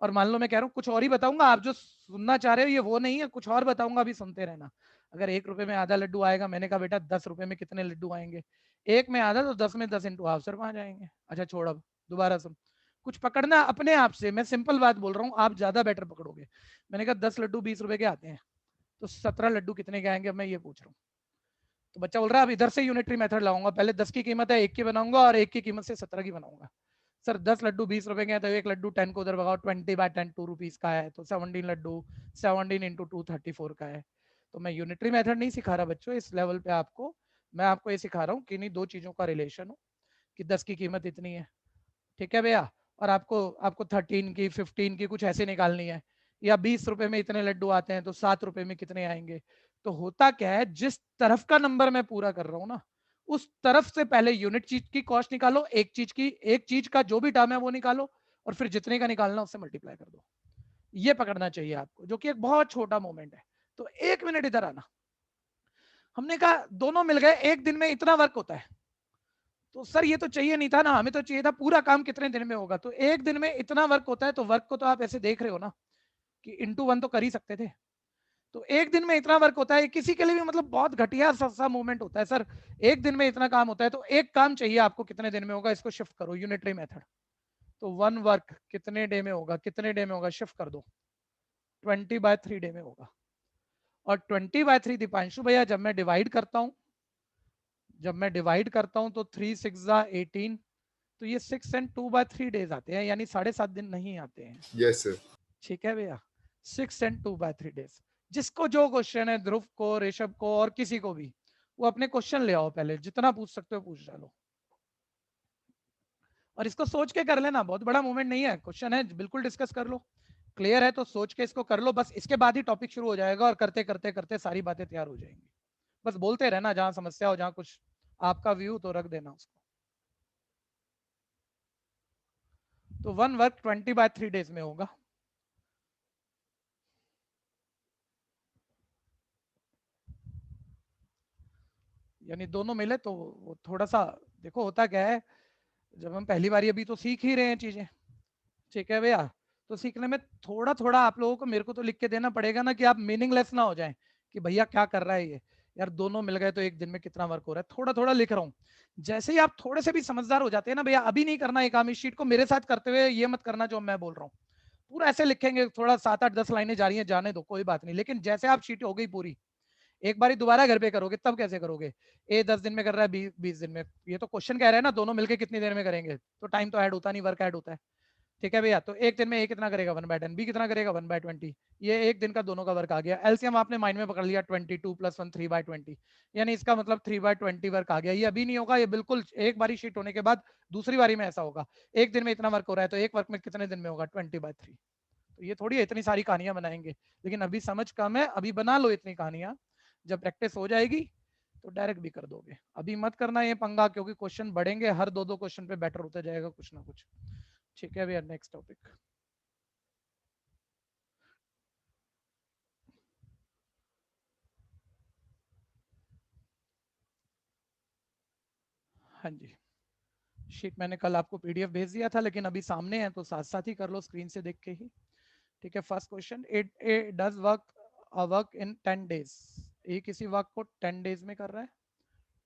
और मान लो मैं कह रहा हूँ कुछ और ही बताऊंगा, आप जो सुनना चाह रहे हो ये वो नहीं है, कुछ और बताऊंगा, अभी सुनते रहना। अगर 1 रुपए में आधा लड्डू आएगा, मैंने कहा बेटा 10 रुपए में कितने लड्डू आएंगे, 1 में आधा तो 10 में 10 इंटू हाफ, सर 5 आएंगे। अच्छा छोड़, अब दोबारा सुन, कुछ पकड़ना अपने आप से, मैं सिंपल बात बोल रहा हूँ, आप ज्यादा बेटर पकड़ोगे। मैंने कहा 10 लड्डू 20 रुपए के आते हैं, तो 17 लड्डू कितने के आएंगे, अब मैं ये पूछ रहा हूँ। तो बच्चा बोल रहा है अब इधर से यूनिटरी मेथड लाऊंगा, पहले 10 की कीमत है 1 की बनाऊंगा और 1 की कीमत से 17 की बनाऊंगा। सर 10 लड्डू 20 रुपए के हैं, तो 1 लड्डू 10 को उधर भगाओ, 20/10 2 रुपीज का है, तो 17 लड्डू 17 इंटू 2 34 का है। तो मैं यूनिटरी मेथड नहीं सिखा रहा बच्चों इस लेवल पे आपको, मैं आपको ये सिखा रहा हूँ कि नहीं दो चीजों का रिलेशन हो, कि 10 की कीमत इतनी है, ठीक है भैया, और आपको आपको 13 की 15 की कुछ ऐसे निकालनी है, या 20 रुपए में इतने लड्डू आते हैं तो 7 रुपए में कितने आएंगे। तो होता क्या है, जिस तरफ का नंबर मैं पूरा कर रहा हूँ ना, उस तरफ से पहले यूनिट चीज की कॉस्ट निकालो, एक चीज का जो भी टर्म है वो निकालो, और फिर जितने का निकालना उससे मल्टीप्लाई कर दो। ये पकड़ना चाहिए आपको, जो कि एक बहुत छोटा मोमेंट है। तो 1 मिनट इधर आना, हमने कहा दोनों मिल गए, एक दिन में इतना वर्क होता है, तो सर ये तो चाहिए नहीं था ना, हमें तो चाहिए था पूरा काम कितने दिन में होगा। तो एक दिन में इतना वर्क होता है, तो वर्क को तो आप ऐसे देख रहे हो ना कि इंटू 1 तो कर ही सकते थे। तो एक दिन में इतना वर्क होता है, किसी के लिए भी मतलब बहुत घटिया सा मूवमेंट होता है, सर एक दिन में इतना काम होता है, तो एक काम चाहिए आपको कितने दिन में होगा, इसको शिफ्ट करो यूनिटरी मेथड। तो 1 वर्क कितने डे में होगा, कितने डे में होगा, शिफ्ट कर दो, 20/3 डे में होगा। और 20/3 दीपांशु भैया जब मैं डिवाइड करता हूं, तो 3 6 18, तो ये 6 and 2/3 डेज आते हैं, यानी 7.5 दिन नहीं आते हैं। Yes sir. ठीक है भैया, 6 and 2/3 डेज। जिसको जो क्वेश्चन है, ध्रुव को, ऋषभ को, और किसी को भी, वो अपने क्वेश्चन ले आओ, पहले जितना पूछ सकते हो पूछ डालो, और इसको सोच के कर लेना, बहुत बड़ा मूवमेंट नहीं है, क्वेश्चन है बिल्कुल डिस्कस कर लो, क्लियर है तो सोच के इसको कर लो, बस इसके बाद ही टॉपिक शुरू हो जाएगा, और करते करते करते सारी बातें तैयार हो जाएंगी। बस बोलते रहना, जहां समस्या हो, जहां कुछ आपका व्यू तो रख देना उसको। तो 1 वर्क 20/3 डेज में होगा। यानी दोनों मिले तो वो थोड़ा सा, देखो होता क्या है, जब हम पहली बार अभी तो सीख ही रहे हैं चीजें, ठीक है भैया, तो सीखने में थोड़ा थोड़ा आप लोगों को मेरे को तो लिख के देना पड़ेगा ना, कि आप मीनिंगलेस ना हो जाएं कि भैया क्या कर रहा है ये, यार दोनों मिल गए तो एक दिन में कितना वर्क हो रहा है, थोड़ा थोड़ा लिख रहा हूँ। जैसे ही आप थोड़े से भी समझदार हो जाते हैं ना भैया, अभी नहीं करना एक काम, इस शीट को मेरे साथ करते हुए ये मत करना जो मैं बोल रहा हूँ, पूरा ऐसे लिखेंगे, थोड़ा 7 8 10 लाइनें जा रही हैं जाने दो, कोई बात नहीं, लेकिन जैसे आप शीट हो गई पूरी, एक बार दोबारा घर पे करोगे तब कैसे करोगे, ए 10 दिन में कर रहा है, 20 दिन में, ये तो क्वेश्चन कह रहा है ना दोनों मिलके कितनी देर में करेंगे, तो टाइम तो ऐड होता नहीं, वर्क ऐड होता है। ठीक है भैया, तो एक दिन में ए कितना करेगा 1/10, बी कितना करेगा 1/20, ये एक दिन का दोनों का वर्क आ गया। एलसीएम आपने माइंड में पकड़ लिया, 22 + 1 3/20, यानी इसका मतलब 3/20 वर्क आ गया। ये अभी नहीं होगा, ये बिल्कुल एक बारी शीट होने के बाद दूसरी बारी में ऐसा होगा, एक दिन में इतना वर्क हो रहा है, तो एक वर्क में कितने दिन में होगा 20/3। तो ये थोड़ी इतनी सारी कहानियां बनाएंगे, लेकिन अभी समझ कम है, अभी बना लो इतनी कहानियां, जब प्रैक्टिस हो जाएगी तो डायरेक्ट भी कर दोगे। अभी मत करना ये पंगा, क्योंकि क्वेश्चन बढ़ेंगे, हर 2 क्वेश्चन पे बेटर होता जाएगा कुछ ना कुछ। ठीक है भैया, नेक्स्ट टॉपिक। हाँ जी, शीट मैंने कल आपको पीडीएफ भेज दिया था, लेकिन अभी सामने है तो साथ साथ ही कर लो स्क्रीन से देख के ही। ठीक है, first question, it does work in 10 days. A किसी वर्क को 10 डेज में कर रहा है,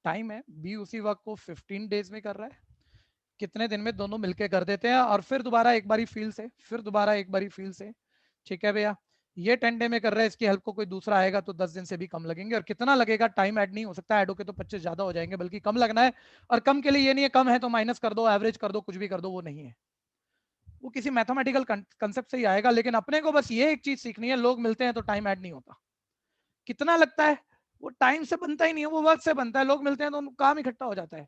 टाइम है, बी उसी वर्क को 15 डेज में कर रहा है, कितने दिन में, दोनों मिलके कर देते हैं, और फिर दोबारा एक बारी फील से, फिर दोबारा एक बारी फील से। ठीक है भैया, ये 10 डे में कर रहा है, इसकी हेल्प को कोई दूसरा आएगा तो 10 दिन से भी कम लगेंगे, और कितना लगेगा, टाइम ऐड नहीं हो सकता, ऐड होके तो 25 ज्यादा हो जाएंगे, बल्कि कम लगना है, और कम के लिए ये नहीं है कम है तो माइनस कर दो, एवरेज कर दो, कुछ भी कर दो, वो नहीं है, वो किसी मैथमेटिकल कंसेप्ट से ही आएगा। लेकिन अपने को बस ये एक चीज सीखनी है, लोग मिलते हैं तो टाइम ऐड नहीं होता, कितना लगता है वो टाइम से बनता ही नहीं है, वो वर्क से बनता है, लोग मिलते हैं तो काम इकट्ठा हो जाता है,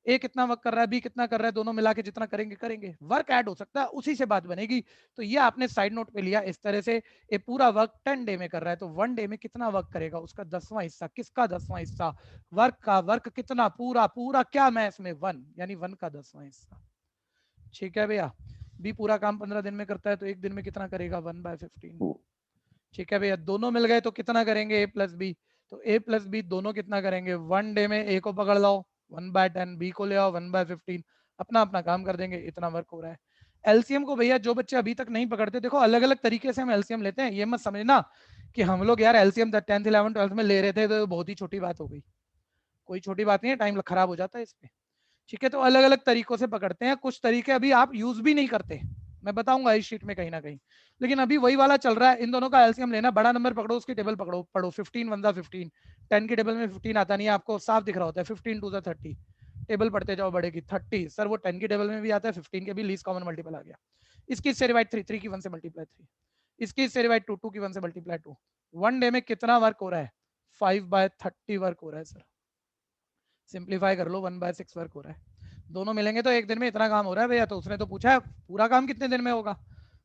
ए कितना वर्क कर रहा है, बी कितना कर रहा है, दोनों मिला के जितना करेंगे करेंगे, वर्क ऐड हो सकता है, उसी से बात बनेगी। तो ये आपने साइड नोट पे लिया इस तरह से, ये पूरा वर्क 10 डे में कर रहा है, तो 1 डे में कितना वर्क करेगा, उसका 10वां हिस्सा, किसका 10वां हिस्सा, वर्क का, वर्क कितना, पूरा पूरा क्या मैं इसमें 1, यानी 1 का 10वां हिस्सा। ठीक है भैया, बी पूरा काम 15 दिन में करता है, तो एक दिन में कितना करेगा 1/15। ठीक है भैया, दोनों मिल गए तो कितना करेंगे, ए प्लस बी, तो ए प्लस बी दोनों कितना करेंगे, 1 डे में ए को पकड़ लो, 1/10, बी को ले आओ 1/15, अपना अपना काम कर देंगे, इतना वर्क हो रहा है। एलसीएम को भैया जो बच्चे अभी तक नहीं पकड़ते, देखो अलग अलग तरीके से हम एलसीएम लेते हैं, ये मत समझना कि हम लोग यार एलसीएम 10th 11th 12th में ले रहे थे तो बहुत ही छोटी बात हो गई, कोई छोटी बात नहीं है, टाइम खराब हो जाता है इस पे, ठीक है। तो अलग अलग तरीकों से पकड़ते हैं, कुछ तरीके अभी आप यूज भी नहीं करते, मैं बताऊंगा इस शीट में कहीं ना कहीं, लेकिन अभी वही वाला चल रहा है। इन दोनों का एलसीएम लेना, बड़ा नंबर पकड़ो, उसकी टेबल पकड़ो, पढ़ो 15 1 15, 10 की टेबल में 15 आता नहीं है, आपको साफ दिख रहा होता है, 15 2 30, टेबल पढ़ते जाओ बड़े की 30, सर वो 10 की टेबल में भी आता है, 15 के भी लीस्ट कॉमन मल्टीपल आ गया, इसकी इससे डिवाइड 3 3 की 1 से मल्टीप्लाई 3, इसकी इससे डिवाइड 2 2 की 1 से मल्टीप्लाई 2, वन डे में कितना वर्क हो रहा है, 5/30 वर्क हो रहा है सर, सिंप्लीफाई कर लो 1/6 वर्क हो रहा है, दोनों मिलेंगे तो एक दिन में इतना काम हो रहा है भैया। तो उसने तो पूछा है पूरा काम कितने दिन में होगा,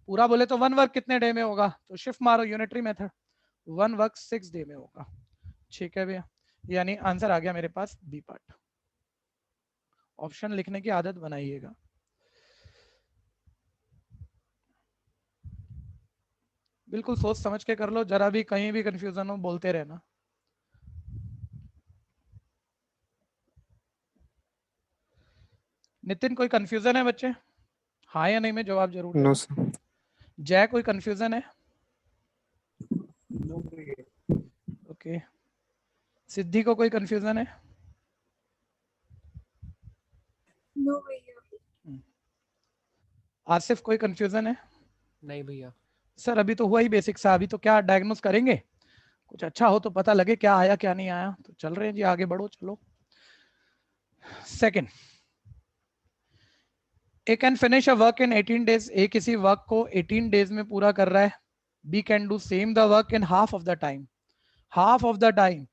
पूरा बोले तो 1 वर्क कितने डे में होगा, तो शिफ्ट मारो यूनिटरी मेथड, 1 वर्क 6 डे में होगा, ठीक है भैया, यानी आंसर आ गया मेरे पास बी पार्ट। ऑप्शन लिखने की आदत बनाइएगा। बिल्कुल सोच समझ के कर लो, जरा भी कहीं भी कंफ्यूजन हो बोलते रहना। नितिन कोई कंफ्यूजन है बच्चे, हाँ या नहीं में जवाब जरूर नो देना। सर। जय कोई कंफ्यूजन है? ओके। सिद्धि को कोई कंफ्यूजन है? नो भैया। आसिफ कोई कंफ्यूजन है? नहीं भैया। सर अभी तो हुआ ही बेसिक सा, अभी तो क्या डायग्नोस करेंगे, कुछ अच्छा हो तो पता लगे क्या आया क्या नहीं आया, तो चल रहे हैं जी, आगे बढ़ो चलो। Second, A can finish a work in 18 days, A किसी वर्क को 18 डेज में पूरा कर रहा है, B can do same the work in half of the time, half of the time,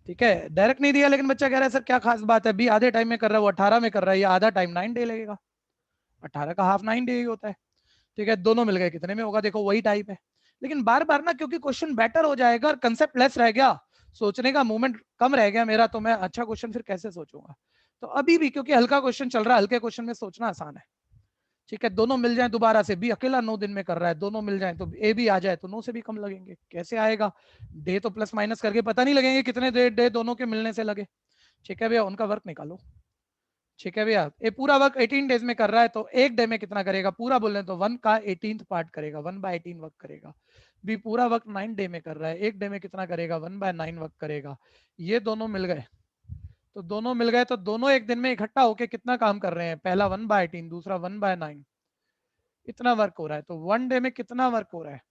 ठीक है, डायरेक्ट नहीं दिया लेकिन बच्चा कह रहा है सर क्या खास बात है, बी आधे टाइम में कर रहा है, वो 18 में कर रहा है, ये आधा टाइम 9 डे लगेगा, 18 का हाफ 9 डे ही होता है, ठीक है, दोनों मिल गए कितने में होगा, देखो वही टाइप है, लेकिन बार बार ना क्योंकि क्वेश्चन बेटर हो जाएगा और कंसेप्ट लेस रह गया, सोचने का मूवमेंट कम रह गया मेरा, तो मैं अच्छा क्वेश्चन फिर कैसे सोचूंगा, तो अभी भी क्योंकि हल्का क्वेश्चन चल रहा है, हल्के क्वेश्चन में सोचना आसान है, ठीक है, दोनों मिल जाए दोबारा से, बी अकेला 9 दिन में कर रहा है, दोनों मिल जाए तो ए भी आ जाए तो 9 से भी कम लगेंगे, कैसे आएगा, डे तो प्लस माइनस करके पता नहीं लगेंगे कितने डे दोनों के मिलने से लगे, ठीक है भैया, उनका वर्क निकालो, ठीक है भैया, ये पूरा वर्क 18 डेज में कर रहा है तो एक डे में कितना करेगा, पूरा बोल रहे तो 1 का 18th पार्ट करेगा, 1/18 वर्क करेगा, बी पूरा वर्क 9 डे में कर रहा है, एक डे में कितना करेगा, 1/9 वर्क करेगा, ये दोनों मिल गए, तो दोनों मिल गए तो दोनों एक दिन में इकट्ठा होके कितना काम कर रहे हैं, पहला 1/18 दूसरा 1/9, इतना वर्क हो रहा है, तो 1 डे में कितना वर्क हो रहा है,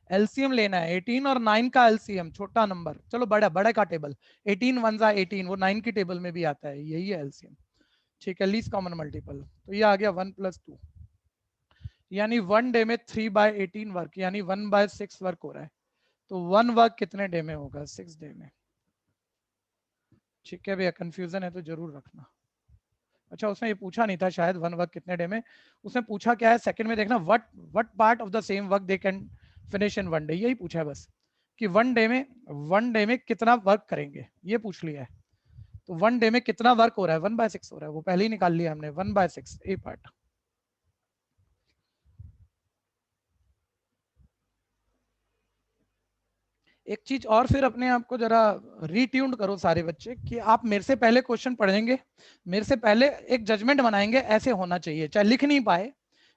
एलसीएम लेना है, 18 और 9 का एलसीएम, छोटा नंबर, चलो बड़ा बड़ा का टेबल, 18 1 18, वो 9 की टेबल में भी आता है, यही है एलसीएम, ठीक है, लीस्ट कॉमन मल्टीपल, तो ये आ गया 1 + 2, यानी 1 डे में 3/18 वर्क, यानी 1/6 वर्क हो रहा है, तो 1 वर्क कितने डे में होगा, 6 डे में, ठीक है भैया, कंफ्यूजन है तो जरूर रखना। अच्छा उसने ये पूछा नहीं था शायद 1 वर्क कितने डे में, उसने पूछा क्या है सेकंड में देखना, what part of the same work they can finish in 1 day, यही पूछा है बस, कि 1 डे में कितना वर्क करेंगे, ये पूछ लिया है, तो 1 डे में कितना वर्क हो रहा है, 1/6 हो रहा है, वो पहले ही निकाल लिया हमने, 1/6 ए पार्ट। एक चीज और फिर अपने आप को जरा रीट्यून्ड करो सारे बच्चे, कि आप मेरे से पहले क्वेश्चन पढ़ेंगे, मेरे से पहले एक जजमेंट बनाएंगे, ऐसे होना चाहिए, चाहे लिख नहीं पाए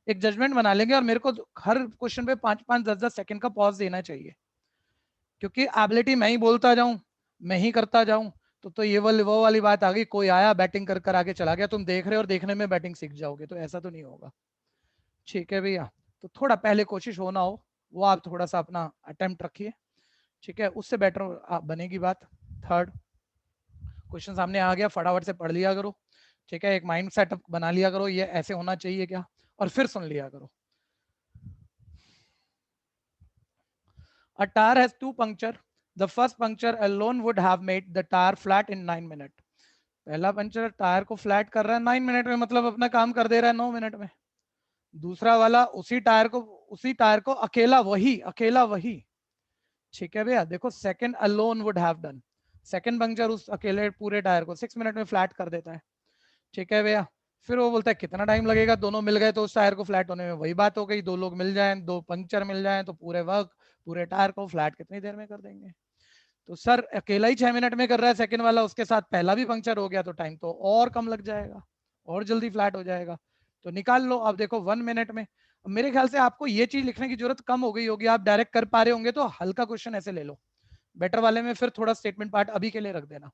एक जजमेंट बना लेंगे, और मेरे को हर क्वेश्चन पे 5-5 10-10 सेकंड का पॉज देना चाहिए, क्योंकि एबिलिटी मैं ही बोलता जाऊं, मैं ही करता जाऊं, तो ये वो वाली बात आ गई, कोई आया बैटिंग कर कर आगे चला गया, तुम देख रहे हो और देखने में बैटिंग सीख जाओगे, तो ऐसा तो नहीं होगा, ठीक है भैया, तो थोड़ा पहले कोशिश होना हो वो आप थोड़ा सा अपना अटेम्प्ट रखिए, ठीक है, उससे बेटर बनेगी बात। थर्ड क्वेश्चन सामने आ गया, फटाफट से पढ़ लिया करो, ठीक है, एक माइंड सेटअप बना लिया करो, ये ऐसे होना चाहिए क्या, और फिर सुन लिया करो। A tire has 2 punctures. The first puncture alone would have made the tire flat in 9 minutes. पहला पंचर टायर को फ्लैट कर रहा है 9 मिनट में, मतलब अपना काम कर दे रहा है 9 मिनट में। दूसरा वाला उसी टायर को अकेला वही, ठीक है भैया, देखो second alone would have done, second puncture उस अकेले पूरे टायर को 6 मिनट में फ्लैट कर देता है, ठीक है भैया। फिर वो बोलता है कितना टाइम लगेगा, दोनों मिल गए तो उस टायर को फ्लैट होने में, वही बात हो गई, 2 लोग मिल जाएं, 2 पंक्चर मिल जाएं तो पूरे टायर को फ्लैट कितनी देर में कर देंगे, तो सर अकेला ही 6 मिनट में कर रहा है सेकंड वाला, उसके साथ पहला भी पंक्चर हो गया तो टाइम तो और कम लग जाएगा और जल्दी फ्लैट हो जाएगा। तो निकाल लो। अब देखो 1 मिनट में, मेरे ख्याल से आपको ये चीज लिखने की जरूरत कम हो गई होगी, आप डायरेक्ट कर पा रहे होंगे तो हल्का क्वेश्चन ऐसे ले लो। बेटर वाले में फिर थोड़ा स्टेटमेंट पार्ट अभी के लिए रख देना।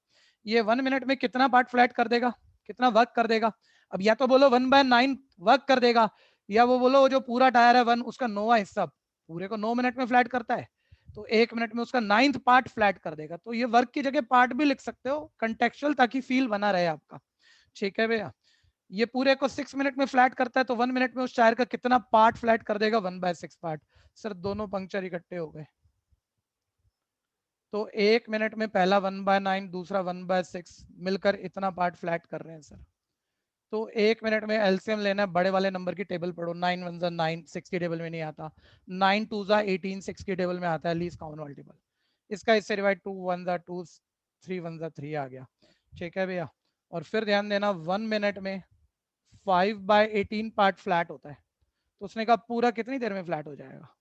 ये 1 मिनट में कितना पार्ट फ्लैट कर देगा, कितना वर्क कर देगा? अब या तो बोलो 1/9 वर्क कर देगा, या वो बोलो जो पूरा टायर है 1 उसका 9वां हिस्सा पूरे को 9 मिनट में फ्लैट करता है, तो 1 मिनट में उसका 9th पार्ट फ्लैट कर देगा। तो ये वर्क की जगह पार्ट भी लिख सकते हो कंटेक्चुअल, ताकि फील बना रहे आपका। ठीक है भैया, ये पूरे को 6 मिनट में फ्लैट करता है, तो 1 मिनट में उस टायर का कितना पार्ट फ्लैट कर देगा? 1/6 पार्ट। सर दोनों पंक्चर इकट्ठे हो गए, तो 1 मिनट में पहला 1/9 दूसरा 1/6 मिलकर इतना पार्ट फ्लैट कर रहे हैं सर। तो 1 मिनट में एलसीएम लेना है, बड़े वाले नंबर की टेबल पढ़ो। 9 1 9, 6 की टेबल में नहीं आता। 9 2 18, 6 की टेबल में आता है लीस्ट कॉमन मल्टीपल। इसका इससे डिवाइड 2 1 2, 3 1 3 आ गया। ठीक है भैया, और फिर ध्यान देना 1 मिनट में 5/18 पार्ट फ्लैट होता है, तो उसने कहा पूरा कितनी देर में फ्लैट हो जाएगा?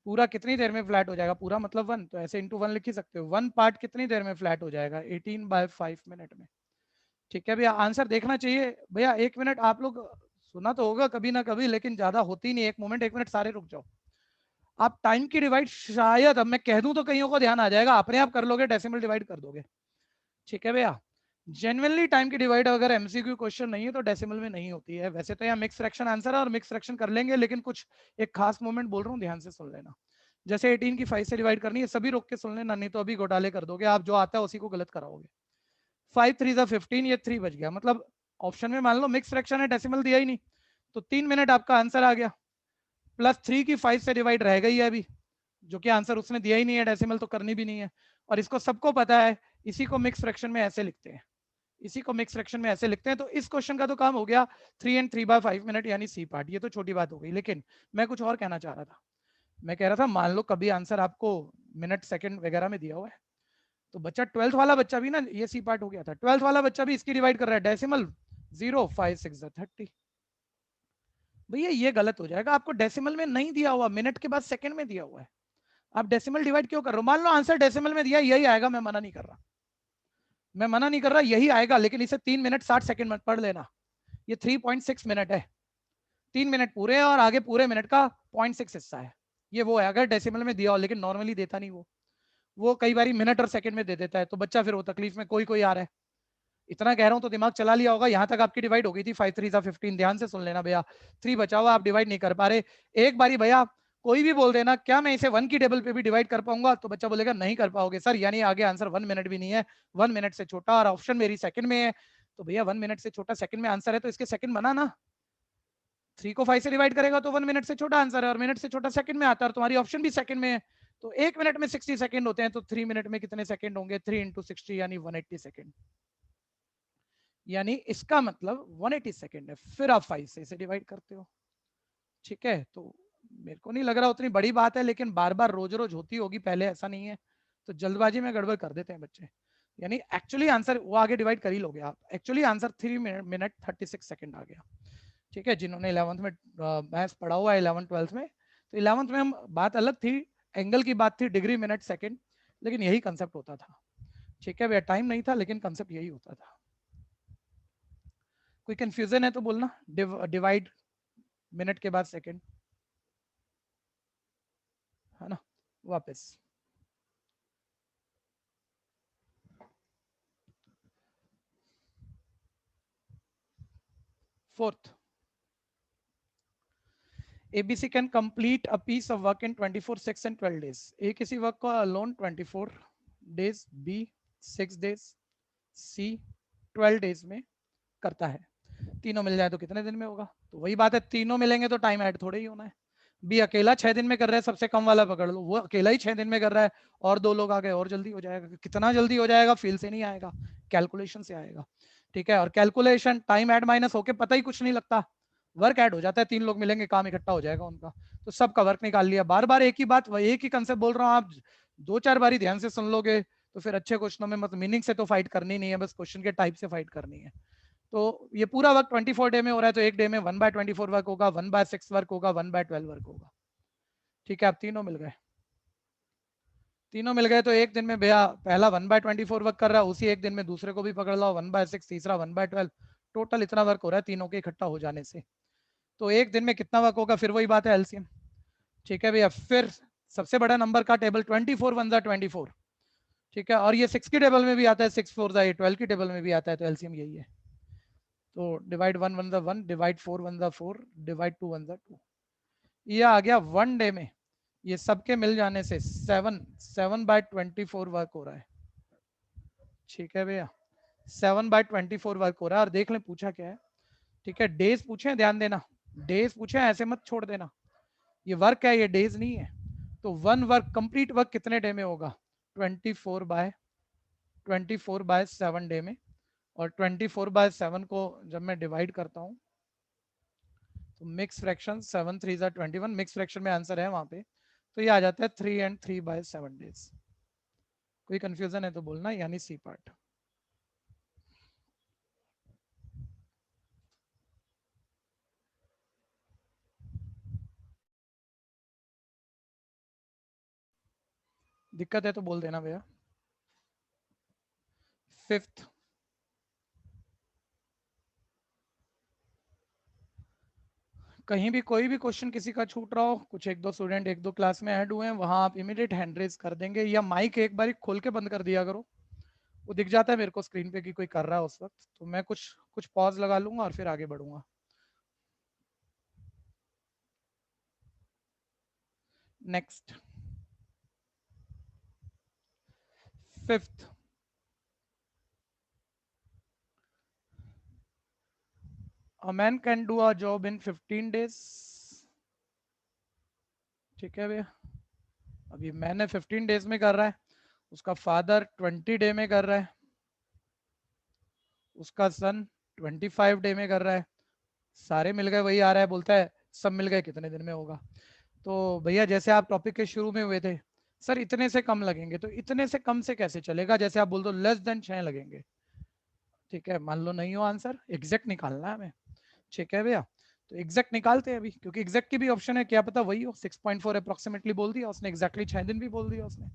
पूरा कितनी देर में फ्लैट हो जाएगा? पूरा मतलब 1, तो ऐसे इंटू 1 लिख ही सकते हो। 1 पार्ट कितनी देर में फ्लैट हो जाएगा? 18/5 मिनट में। ठीक है भैया, आंसर देखना चाहिए भैया। 1 मिनट आप लोग सुना तो होगा कभी ना कभी, लेकिन ज्यादा होती नहीं। 1 मिनट सारे रुक जाओ। आप टाइम की डिवाइड शायद, अब मैं कह दूं तो कईयों को ध्यान आ जाएगा, अपने आप कर लोगे, डेसिमल डिवाइड कर दोगे। ठीक है भैया, जेन्युइनली टाइम की डिवाइड अगर एमसीक्यू क्वेश्चन नहीं है तो डेसिमल में नहीं होती है। वैसे तो यहाँ मिक्स फ्रैक्शन आंसर है और मिक्स फ्रैक्शन कर लेंगे, लेकिन कुछ एक खास मोमेंट बोल रहा हूँ, ध्यान से सुन लेना। जैसे 18 की 5 से डिवाइड करनी है, सभी रोक के सुन लेना, नहीं तो अभी घोटाले कर दोगे आप, जो आता है उसी को गलत कराओगे। 5 3 15, ये 3 बच गया। मतलब ऑप्शन में मान लो मिक्स फ्रैक्शन है, डेसिमल दिया ही नहीं, तो 3 मिनट आपका आंसर आ गया। प्लस 3 की 5 से डिवाइड रह गई है अभी, जो कि आंसर उसने दिया ही नहीं है, डेसिमल तो करनी भी नहीं है। और इसको सबको पता है, इसी को मिक्स फ्रैक्शन में ऐसे लिखते हैं, इसी को मिक्स फ्रैक्शन में ऐसे लिखते हैं। तो इस क्वेश्चन का तो काम हो गया 3 and 3/5 मिनट, यानी सी पार्ट। ये तो छोटी बात हो गई, लेकिन मैं कुछ और कहना चाह रहा था। मैं कह रहा था मान लो कभी आंसर आपको मिनट सेकंड वगैरह में दिया हुआ है, तो बच्चा 12th वाला बच्चा भी ना, ये सी पार्ट हो गया था, 12th वाला बच्चा भी इसकी डिवाइड कर रहा है, डेसिमल 0 5 6 30। भैया ये गलत हो जाएगा, आपको डेसिमल में नहीं दिया हुआ, मिनट के बाद सेकंड में दिया हुआ है, आप डेसिमल डिवाइड क्यों कर रहे हो? मान लो आंसर डेसिमल में दिया, यही आएगा, मैं मना नहीं कर रहा, मैं मना नहीं कर रहा, यही आएगा, लेकिन इसे 3 मिनट 60 सेकंड मत पढ़ लेना। ये 3.6 मिनट है, 3 मिनट पूरे हैं और आगे पूरे मिनट का 0.6 हिस्सा है। ये वो है अगर डेसिमल में दिया हो, लेकिन नॉर्मली देता नहीं वो कई बार मिनट और सेकंड में दे देता है, तो बच्चा फिर वो तकलीफ में कोई कोई आ रहा है। इतना कह रहा हूं तो दिमाग चला लिया होगा। यहाँ तक आपकी डिवाइड हो गई थी 5 3 15, ध्यान से सुन लेना भैया। 3 बचा हुआ, आप डिवाइड नहीं कर पा रहे। एक बारी भैया कोई भी बोल देना क्या मैं इसे 1 की टेबल पे भी डिवाइड कर पाऊंगा, तो बच्चा बोलेगा नहीं कर पाओगे सर, यानी आगे आंसर 1 मिनट भी नहीं है, 1 मिनट से छोटा, और ऑप्शन मेरी सेकंड में है। तो भैया 1 मिनट से छोटा सेकंड में आंसर है, तो इसके सेकंड बना ना। 3 को 5 से डिवाइड करेगा तो 1 मिनट से छोटा आंसर है, और मिनट से छोटा सेकंड में आता है, और तुम्हारी ऑप्शन भी सेकंड में है। तो 1 मिनट में 60 सेकंड होते हैं, तो 3 मिनट में कितने सेकंड होंगे? 3 × 60 यानी 180 सेकंड, यानी इसका मतलब 180 सेकंड है। फिर आप 5 से इसे डिवाइड करते हो। ठीक है, तो मेरे को नहीं लग रहा उतनी बड़ी बात है, लेकिन बार बार रोज रोज होती होगी, पहले ऐसा नहीं है, तो जल्दबाजी में गड़बड़ कर देते हैं बच्चे। यानी एक्चुअली आंसर वो आगे डिवाइड कर ही लोगे आप, एक्चुअली आंसर 3 मिनट 36 सेकंड आ गया। ठीक है, जिन्होंने 11th में मैथ्स पढ़ा हुआ है, 11th 12th में, तो 11th में हम बात अलग थी, एंगल की बात थी, डिग्री मिनट सेकंड, लेकिन यही कंसेप्ट होता था। ठीक है भैया, टाइम नहीं था, लेकिन कंसेप्ट यही होता था। कोई कंफ्यूजन है तो बोलना, डिवाइड मिनट के बाद सेकंड, है ना। वापस fourth, ABC can complete a piece of work in 24, 6 and 12 days. A किसी वर्क को alone 24 days, B 6 days, C 12 days में करता है। तीनों मिल जाए तो कितने दिन में होगा? तो वही बात है, तीनों मिलेंगे तो टाइम ऐड थोड़े ही होना है। बी अकेला 6 दिन में कर रहा है, सबसे कम वाला पकड़ लो, वो अकेला ही 6 दिन में कर रहा है, और 2 लोग आ गए और जल्दी हो जाएगा। कितना जल्दी हो जाएगा? फील से नहीं आएगा, कैलकुलेशन से आएगा। ठीक है, और कैलकुलेशन टाइम ऐड माइनस होके पता ही कुछ नहीं लगता, वर्क ऐड हो जाता है। 3 लोग मिलेंगे, काम इकट्ठा हो जाएगा उनका, तो सबका वर्क निकाल लिया। बार बार एक ही बात, एक ही कंसेप्ट बोल रहा हूँ, आप 2-4 बारी ध्यान से सुन लोगे तो फिर अच्छे क्वेश्चनों में, मतलब मीनिंग से तो फाइट करनी नहीं है, बस क्वेश्चन के टाइप से फाइट करनी है। तो ये पूरा वर्क 24 डे में हो रहा है, तो एक डे में 1/24 वर्क होगा, 1/6 वर्क होगा, 1/12 वर्क होगा। ठीक है, आप तीनों मिल गए। तीनों मिल गए तो एक दिन में भैया पहला 1/24 वर्क कर रहा है, उसी एक दिन में दूसरे को भी पकड़ लो 1/6, तीसरा 1/12, टोटल इतना वर्क हो रहा है तीनों के इकट्ठा हो जाने से। तो एक दिन में कितना वर्क होगा, फिर वही बात है एलसीएम। ठीक है भैया, फिर सबसे बड़ा नंबर का टेबल 24 1 24, ठीक है, और ये 6 की टेबल में भी आता है, 6 4 12 की टेबल में भी आता है, तो एलसीएम यही है। तो डिवाइड 1 1 1, डिवाइड 4 1 4, डिवाइड 2 1 2, ये आ गया वन डे में। ये सबके मिल जाने से 7/24 वर्क हो रहा है। ठीक है भैया, 7/24 वर्क हो रहा है। और देख लें पूछा क्या है, ठीक है, डेज पूछे, ध्यान देना, डेज पूछे, ऐसे मत छोड़ देना, ये वर्क है, ये डेज नहीं है। तो वन वर्क, कंप्लीट वर्क कितने डे में होगा, 24/7 डे में। और 24/7 को जब मैं डिवाइड करता हूँ तो मिक्स फ्रैक्शन 7 3 21, मिक्स फ्रैक्शन में आंसर है वहां पे, तो ये आ जाता है 3 and 3/7 डेज। कोई कंफ्यूजन है तो बोलना, यानी सी पार्ट। दिक्कत है तो बोल देना भैया। फिफ्थ, कहीं भी कोई भी क्वेश्चन किसी का छूट रहा हो, कुछ एक दो स्टूडेंट एक दो क्लास में ऐड हुए हैं, वहां आप इमीडिएट हैंड रेज कर देंगे, या माइक एक बार खोल के बंद कर दिया करो, वो दिख जाता है मेरे को स्क्रीन पे कि कोई कर रहा है उस वक्त, तो मैं कुछ पॉज लगा लूंगा और फिर आगे बढ़ूंगा। Next, fifth, a man can do a job in 15 days। ठीक है भैया, अभी मैंने 15 डेज में कर रहा है, उसका फादर 20 डे में कर रहा है, उसका सन 25 डे में कर रहा है, सारे मिल गए वही आ रहा है, बोलता है सब मिल गए कितने दिन में होगा। तो भैया जैसे आप टॉपिक के शुरू में हुए थे, सर इतने से कम लगेंगे, तो इतने से कम से कैसे चलेगा, जैसे आप बोल दो लेस देन 6 लगेंगे। ठीक है, मान लो नहीं हो आंसर, एग्जैक्ट निकालना है हमें। ठीक है भैया, तो एग्जैक्ट निकालते हैं अभी, क्योंकि एग्जैक्ट की भी ऑप्शन है, क्या पता वही हो, 6.4 अप्रोक्सीमेटली बोल दिया उसने, एग्जैक्टली 6 दिन भी बोल दिया उसने,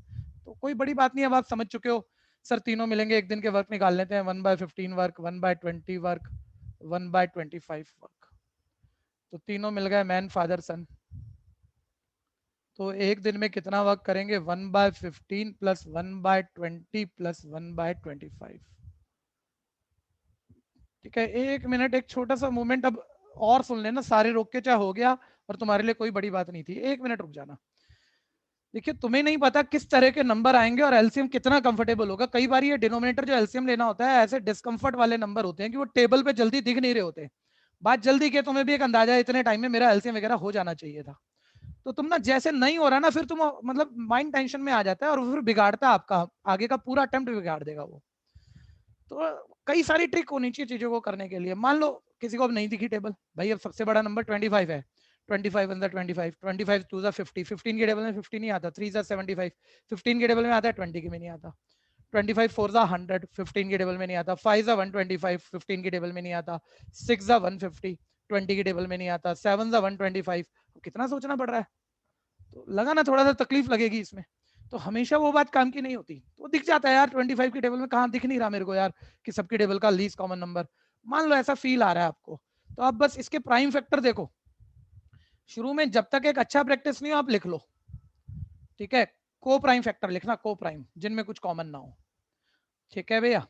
तो कोई बड़ी बात नहीं। अब आप समझ चुके हो, सर तीनों मिलेंगे, एक दिन के वर्क निकाल लेते हैं, 1/15 वर्क, 1/20 वर्क, 1/25 वर्क, तो तीनों मिल गए, मैन फादर सन। तो एक दिन में कितना वर्क करेंगे, 1/15 प्लस 1/20 प्लस 1/25। ठीक है, एक मिनट, एक छोटा सा मूवमेंट अब और सुन लेना, सारे रोक के, चाहे हो गया और तुम्हारे लिए कोई बड़ी बात नहीं थी, एक मिनट रुक जाना। देखिए तुम्हें नहीं पता किस तरह के नंबर आएंगे और एलसीएम कितना कंफर्टेबल होगा। कई बार ये डिनोमिनेटर जो एलसीएम लेना होता है, ऐसे डिस्कंफर्ट वाले नंबर होते हैं कि वो टेबल पे जल्दी दिख नहीं रहे होते। बात जल्दी के, तुम्हें भी एक अंदाजा है इतने टाइम में मेरा एलसीएम वगैरह हो जाना चाहिए था, तो तुम ना जैसे नहीं हो रहा ना, फिर तुम मतलब माइंड टेंशन में आ जाता है और फिर बिगाड़ता है आपका आगे का पूरा अटेम्प्ट बिगाड़ देगा वो। तो कई सारी ट्रिक होनी चाहिए चीजों को करने के लिए। मान लो किसी को अब नहीं दिखी टेबल, भाई अब सबसे बड़ा नंबर 25 है, 25 अंदर 25, 25 2 50, 15 की टेबल में 50 नहीं आता, 3 75, 15 की टेबल में आता है, 20 की में नहीं आता, 25 4 100, 15 की टेबल में नहीं आता, 5 125, 15 की टेबल में नहीं आता, 6 150, 20 की टेबल में नहीं आता, 7 125, कितना सोचना पड़ रहा है, तो लगा ना थोड़ा सा तकलीफ लगेगी इसमें। तो हमेशा वो बात काम की नहीं होती, तो दिख जाता है यार 25 की टेबल में, कहाँ दिख नहीं रहा मेरे को यार कि सबकी टेबल का लीस्ट कॉमन नंबर, मान लो ऐसा फील आ रहा है आपको, तो आप बस इसके प्राइम फैक्टर देखो, शुरू में जब तक एक अच्छा प्रैक्टिस नहीं हो आप लिख लो। ठीक है, को प्राइम फैक्टर लिखना, को प्राइम, जिनमें कुछ कॉमन ना हो। ठीक है भैया,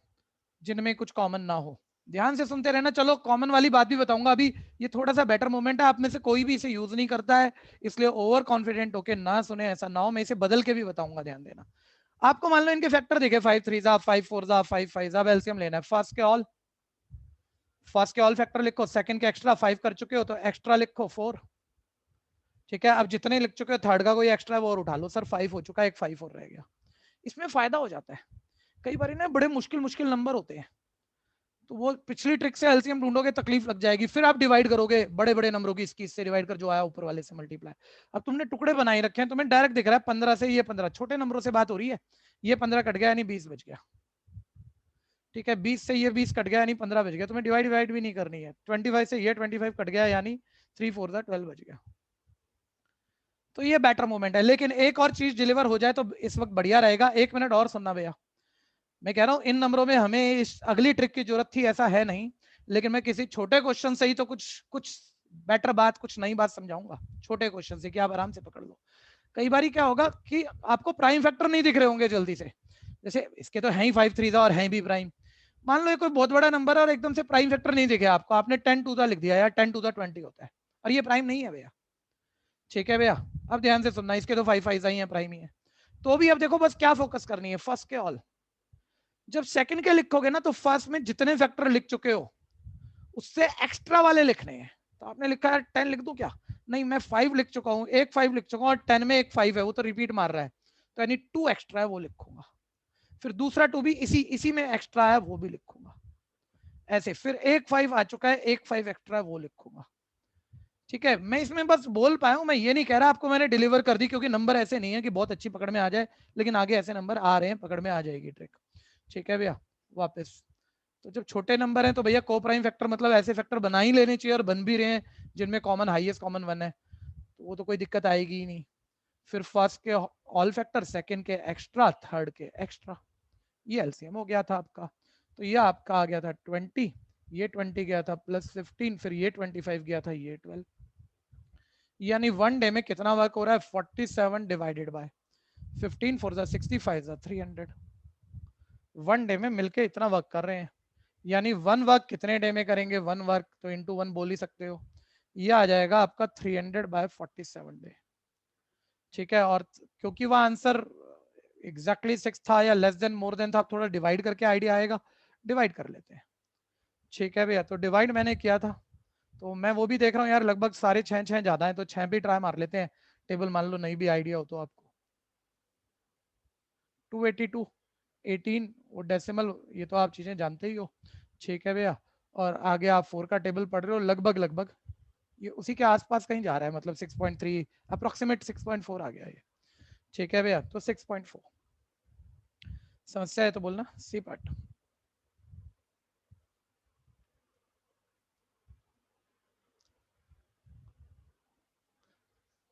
जिनमें कुछ कॉमन ना हो, ध्यान से सुनते रहना। चलो कॉमन वाली बात भी बताऊंगा अभी, ये थोड़ा सा बेटर मोमेंट है, आप में से कोई भी इसे यूज नहीं करता है, इसलिए ओवर कॉन्फिडेंट होके ना सुने, ऐसा ना हो, मैं इसे बदल के भी बताऊंगा, ध्यान देना। आपको मान लो इनके फैक्टर देखे, 5 3 5 4 5 5, अब एलसीएम लेना है। फर्स्ट के ऑल फैक्टर लिखो, सेकंड के एक्स्ट्रा 5 कर चुके हो तो एक्स्ट्रा लिखो 4। ठीक है, अब जितने लिख चुके हो थर्ड का कोई एक्स्ट्रा वो और उठा लो, सर 5 हो चुका है, एक 5 और रह गया। इसमें फायदा हो जाता है, कई बार ना बड़े मुश्किल मुश्किल नंबर होते हैं, तो वो पिछली ट्रिक से एलसीएम ढूंढोगे तकलीफ लग जाएगी, फिर आप डिवाइड करोगे बड़े बड़े नंबरों की, इसकी इससे डिवाइड कर, जो आया ऊपर वाले से मल्टीप्लाई। अब तुमने टुकड़े बनाए रखे हैं, तुम्हें डायरेक्ट दिख रहा है 15 से ये 15, छोटे नंबरों से बात हो रही है, ये 15 कट गया यानी 20 बच गया। ठीक है, 20 से ये 20 कट गया यानी 15 बच गया, तुम्हें डिवाइड भी नहीं करनी है। 25 से ये 25 कट गया यानी 3 4 12 बच गया। तो ये बेटर मोमेंट है। लेकिन एक और चीज डिलीवर हो जाए तो इस वक्त बढ़िया रहेगा। 1 मिनट और सुनना भैया, मैं कह रहा हूँ इन नंबरों में हमें इस अगली ट्रिक की जरूरत थी ऐसा है नहीं, लेकिन मैं किसी छोटे क्वेश्चन से ही तो कुछ कुछ बेटर बात, कुछ नई बात समझाऊंगा छोटे क्वेश्चन से कि आप आराम से पकड़ लो। कई बार क्या होगा कि आपको प्राइम फैक्टर नहीं दिख रहे होंगे जल्दी से, जैसे इसके तो है ही 5 3 और है भी प्राइम। मान लो ये कोई बहुत बड़ा नंबर है और एकदम से प्राइम फैक्टर नहीं दिखे आपको, आपने 10 टू द लिख दिया यार, 10 टू द 20 होता है और ये प्राइम नहीं है भैया। ठीक है भैया, अब ध्यान से सुनना, इसके तो 5 5 ही है, प्राइम ही है। तो भी अब देखो बस क्या फोकस करनी है, फर्स्ट के ऑल। जब सेकंड के लिखोगे ना तो फर्स्ट में जितने फैक्टर लिख चुके हो उससे एक्स्ट्रा वाले लिखने हैं। तो आपने लिखा है 10 लिख दूं क्या, नहीं मैं 5 लिख चुका हूं, एक 5 लिख चुका हूं और 10 में एक 5 है वो तो रिपीट मार रहा है, तो यानी 2 एक्स्ट्रा है वो लिखूंगा। फिर दूसरा 2 भी इसी में एक्स्ट्रा है वो भी लिखूंगा ऐसे। फिर एक 5 आ चुका है, एक 5 एक्स्ट्रा है वो लिखूंगा। ठीक है, मैं इसमें बस बोल पाया हूं, मैं ये नहीं कह रहा आपको मैंने डिलीवर कर दी, क्योंकि नंबर ऐसे नहीं है कि बहुत अच्छी पकड़ में आ जाए, लेकिन आगे ऐसे नंबर आ रहे हैं, पकड़ में आ जाएगी ट्रिक। ठीक है भैया, वापस तो जब छोटे नंबर हैं तो भैया को प्राइम फैक्टर मतलब ऐसे फैक्टर बना ही लेने चाहिए और बन भी रहे हैं जिनमें कॉमन हाईएस्ट कॉमन 1 है, तो वो तो कोई दिक्कत आएगी ही नहीं। फिर फर्स्ट के ऑल फैक्टर, सेकंड के एक्स्ट्रा, थर्ड के एक्स्ट्रा, ये एलसीएम हो गया था आपका। तो ये आपका आ गया था 20, ये 20 गया था प्लस 15, फिर ये 25 गया था, ये 12। यानी 1 डे में कितना वर्क हो रहा है, 47 डिवाइडेड बाय 15 4 65 300। 1 डे में मिलके इतना वर्क कर रहे हैं, यानी 1 वर्क कितने डे में करेंगे, 1 वर्क तो इंटू 1 बोल ही सकते हो, ये आ जाएगा आपका 300 बाय 47 डे। ठीक है, और क्योंकि वह आंसर एग्जैक्टली 6 था या लेस देन मोर देन था, आप थोड़ा डिवाइड करके आइडिया आएगा, डिवाइड कर लेते हैं। ठीक है भैया, तो डिवाइड मैंने किया था, तो मैं वो भी देख रहा हूँ यार लगभग सारे 6 ज्यादा है, तो 6 भी ट्राई मार लेते हैं, टेबल मान लो नहीं भी आइडिया हो तो आपको। 282 18 वो डेसिमल, ये तो आप चीजें जानते ही हो। ठीक है भैया, और आगे आप 4 का टेबल पढ़ रहे हो, लगभग लगभग ये उसी के आसपास कहीं जा रहा है, मतलब 6.3 अप्रोक्सीमेट 6.4 आ गया ये। ठीक है भैया, तो 6.4 समस्या है तो बोलना, सी पार्ट।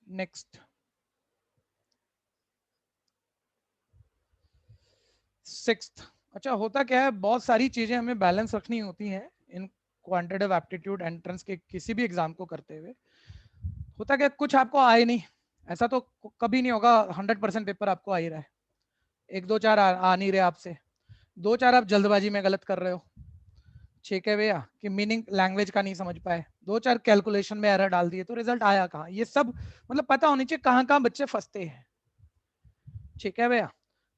Next 6th। अच्छा, होता क्या है, बहुत सारी चीजें हमें बैलेंस रखनी होती हैं इन क्वांटिटेटिव एप्टीट्यूड एंट्रेंस के किसी भी एग्जाम को करते हुए। होता क्या, कुछ आपको आए नहीं, ऐसा तो कभी नहीं होगा 100% पेपर आपको आ ही रहा है, 1 2 4 आ नहीं रहे आपसे, 2 4 आप जल्दबाजी में गलत कर रहे हो। ठीक है भैया, कि मीनिंग लैंग्वेज का नहीं समझ पाए, 2 4 कैलकुलेशन में एरर डाल दिए, तो रिजल्ट आया कहाँ, ये सब मतलब पता होनी चाहिए कहाँ कहाँ बच्चे फंसते हैं। ठीक है भैया,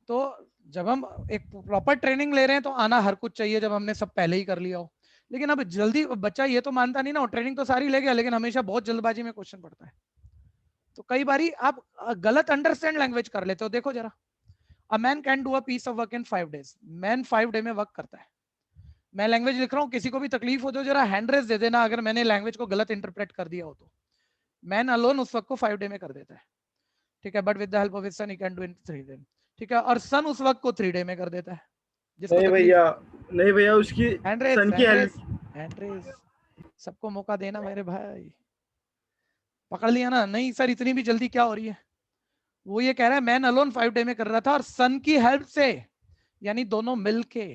तो जब हम एक प्रॉपर ट्रेनिंग ले रहे हैं तो आना हर कुछ चाहिए, जब हमने सब पहले ही कर लिया हो। लेकिन अब जल्दी बच्चा ये तो मानता नहीं ना, ट्रेनिंग तो सारी ले गया लेकिन हमेशा बहुत जल्दबाजी में क्वेश्चन पड़ता है, तो कई बारी आप गलत अंडरस्टैंड लैंग्वेज कर लेते हो। देखो जरा, a man can do a piece of work in 5 days, man 5 day में वर्क करता है। मैं लैंग्वेज लिख रहा हूँ, किसी को भी तकलीफ हो तो जरा हैंड रेस दे देना अगर मैंने लैंग्वेज को गलत इंटरप्रेट कर दिया हो तो। मैन अलोन उस वक्त को 5 डे में कर देता है। ठीक है, but with the help of his son he can do in 3 day. ठीक है, और सन उस वक्त को 3 डे में कर देता है जिसको नहीं तकलीफ। भैया, नहीं भैया, उसकी हैंड रेस, सन की हेल्प। हैंड रेस, सबको मौका देना मेरे भाई। पकड़ लिया ना, नहीं सर इतनी भी जल्दी क्या हो रही है, वो ये कह रहा है मैन अलोन 5 डे में कर रहा था और सन की हेल्प से, यानी दोनों मिलके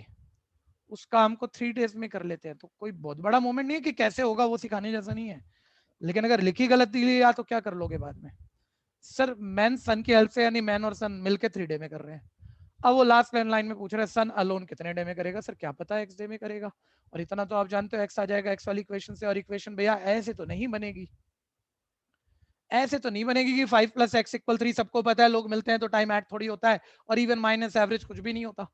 उस काम को 3 days में कर लेते हैं। तो कोई बहुत बड़ा मोमेंट नहीं है कि कैसे होगा वो सिखाने जैसा नहीं है, लेकिन अगर लिखी गलत दी या तो क्या कर लोगे बाद में। सर मैन सन की हेल्प से, यानी मैन और सन मिलके 3 डे में कर रहे हैं। अब वो लास्ट लाइन में पूछ रहे हैं सन अलोन कितने डे में करेगा, सर क्या पता एक्स डे में करेगा, और इतना तो आप जानते हो एक्स आ जाएगा एक्स वाली इक्वेशन से, और इक्वेशन भैया ऐसे तो नहीं बनेगी, ऐसे तो नहीं बनेगी कि 5 + x = 3, सबको पता है, लोग मिलते हैं तो टाइम ऐड थोड़ी होता है, और इवन माइनस एवरेज कुछ भी नहीं होता,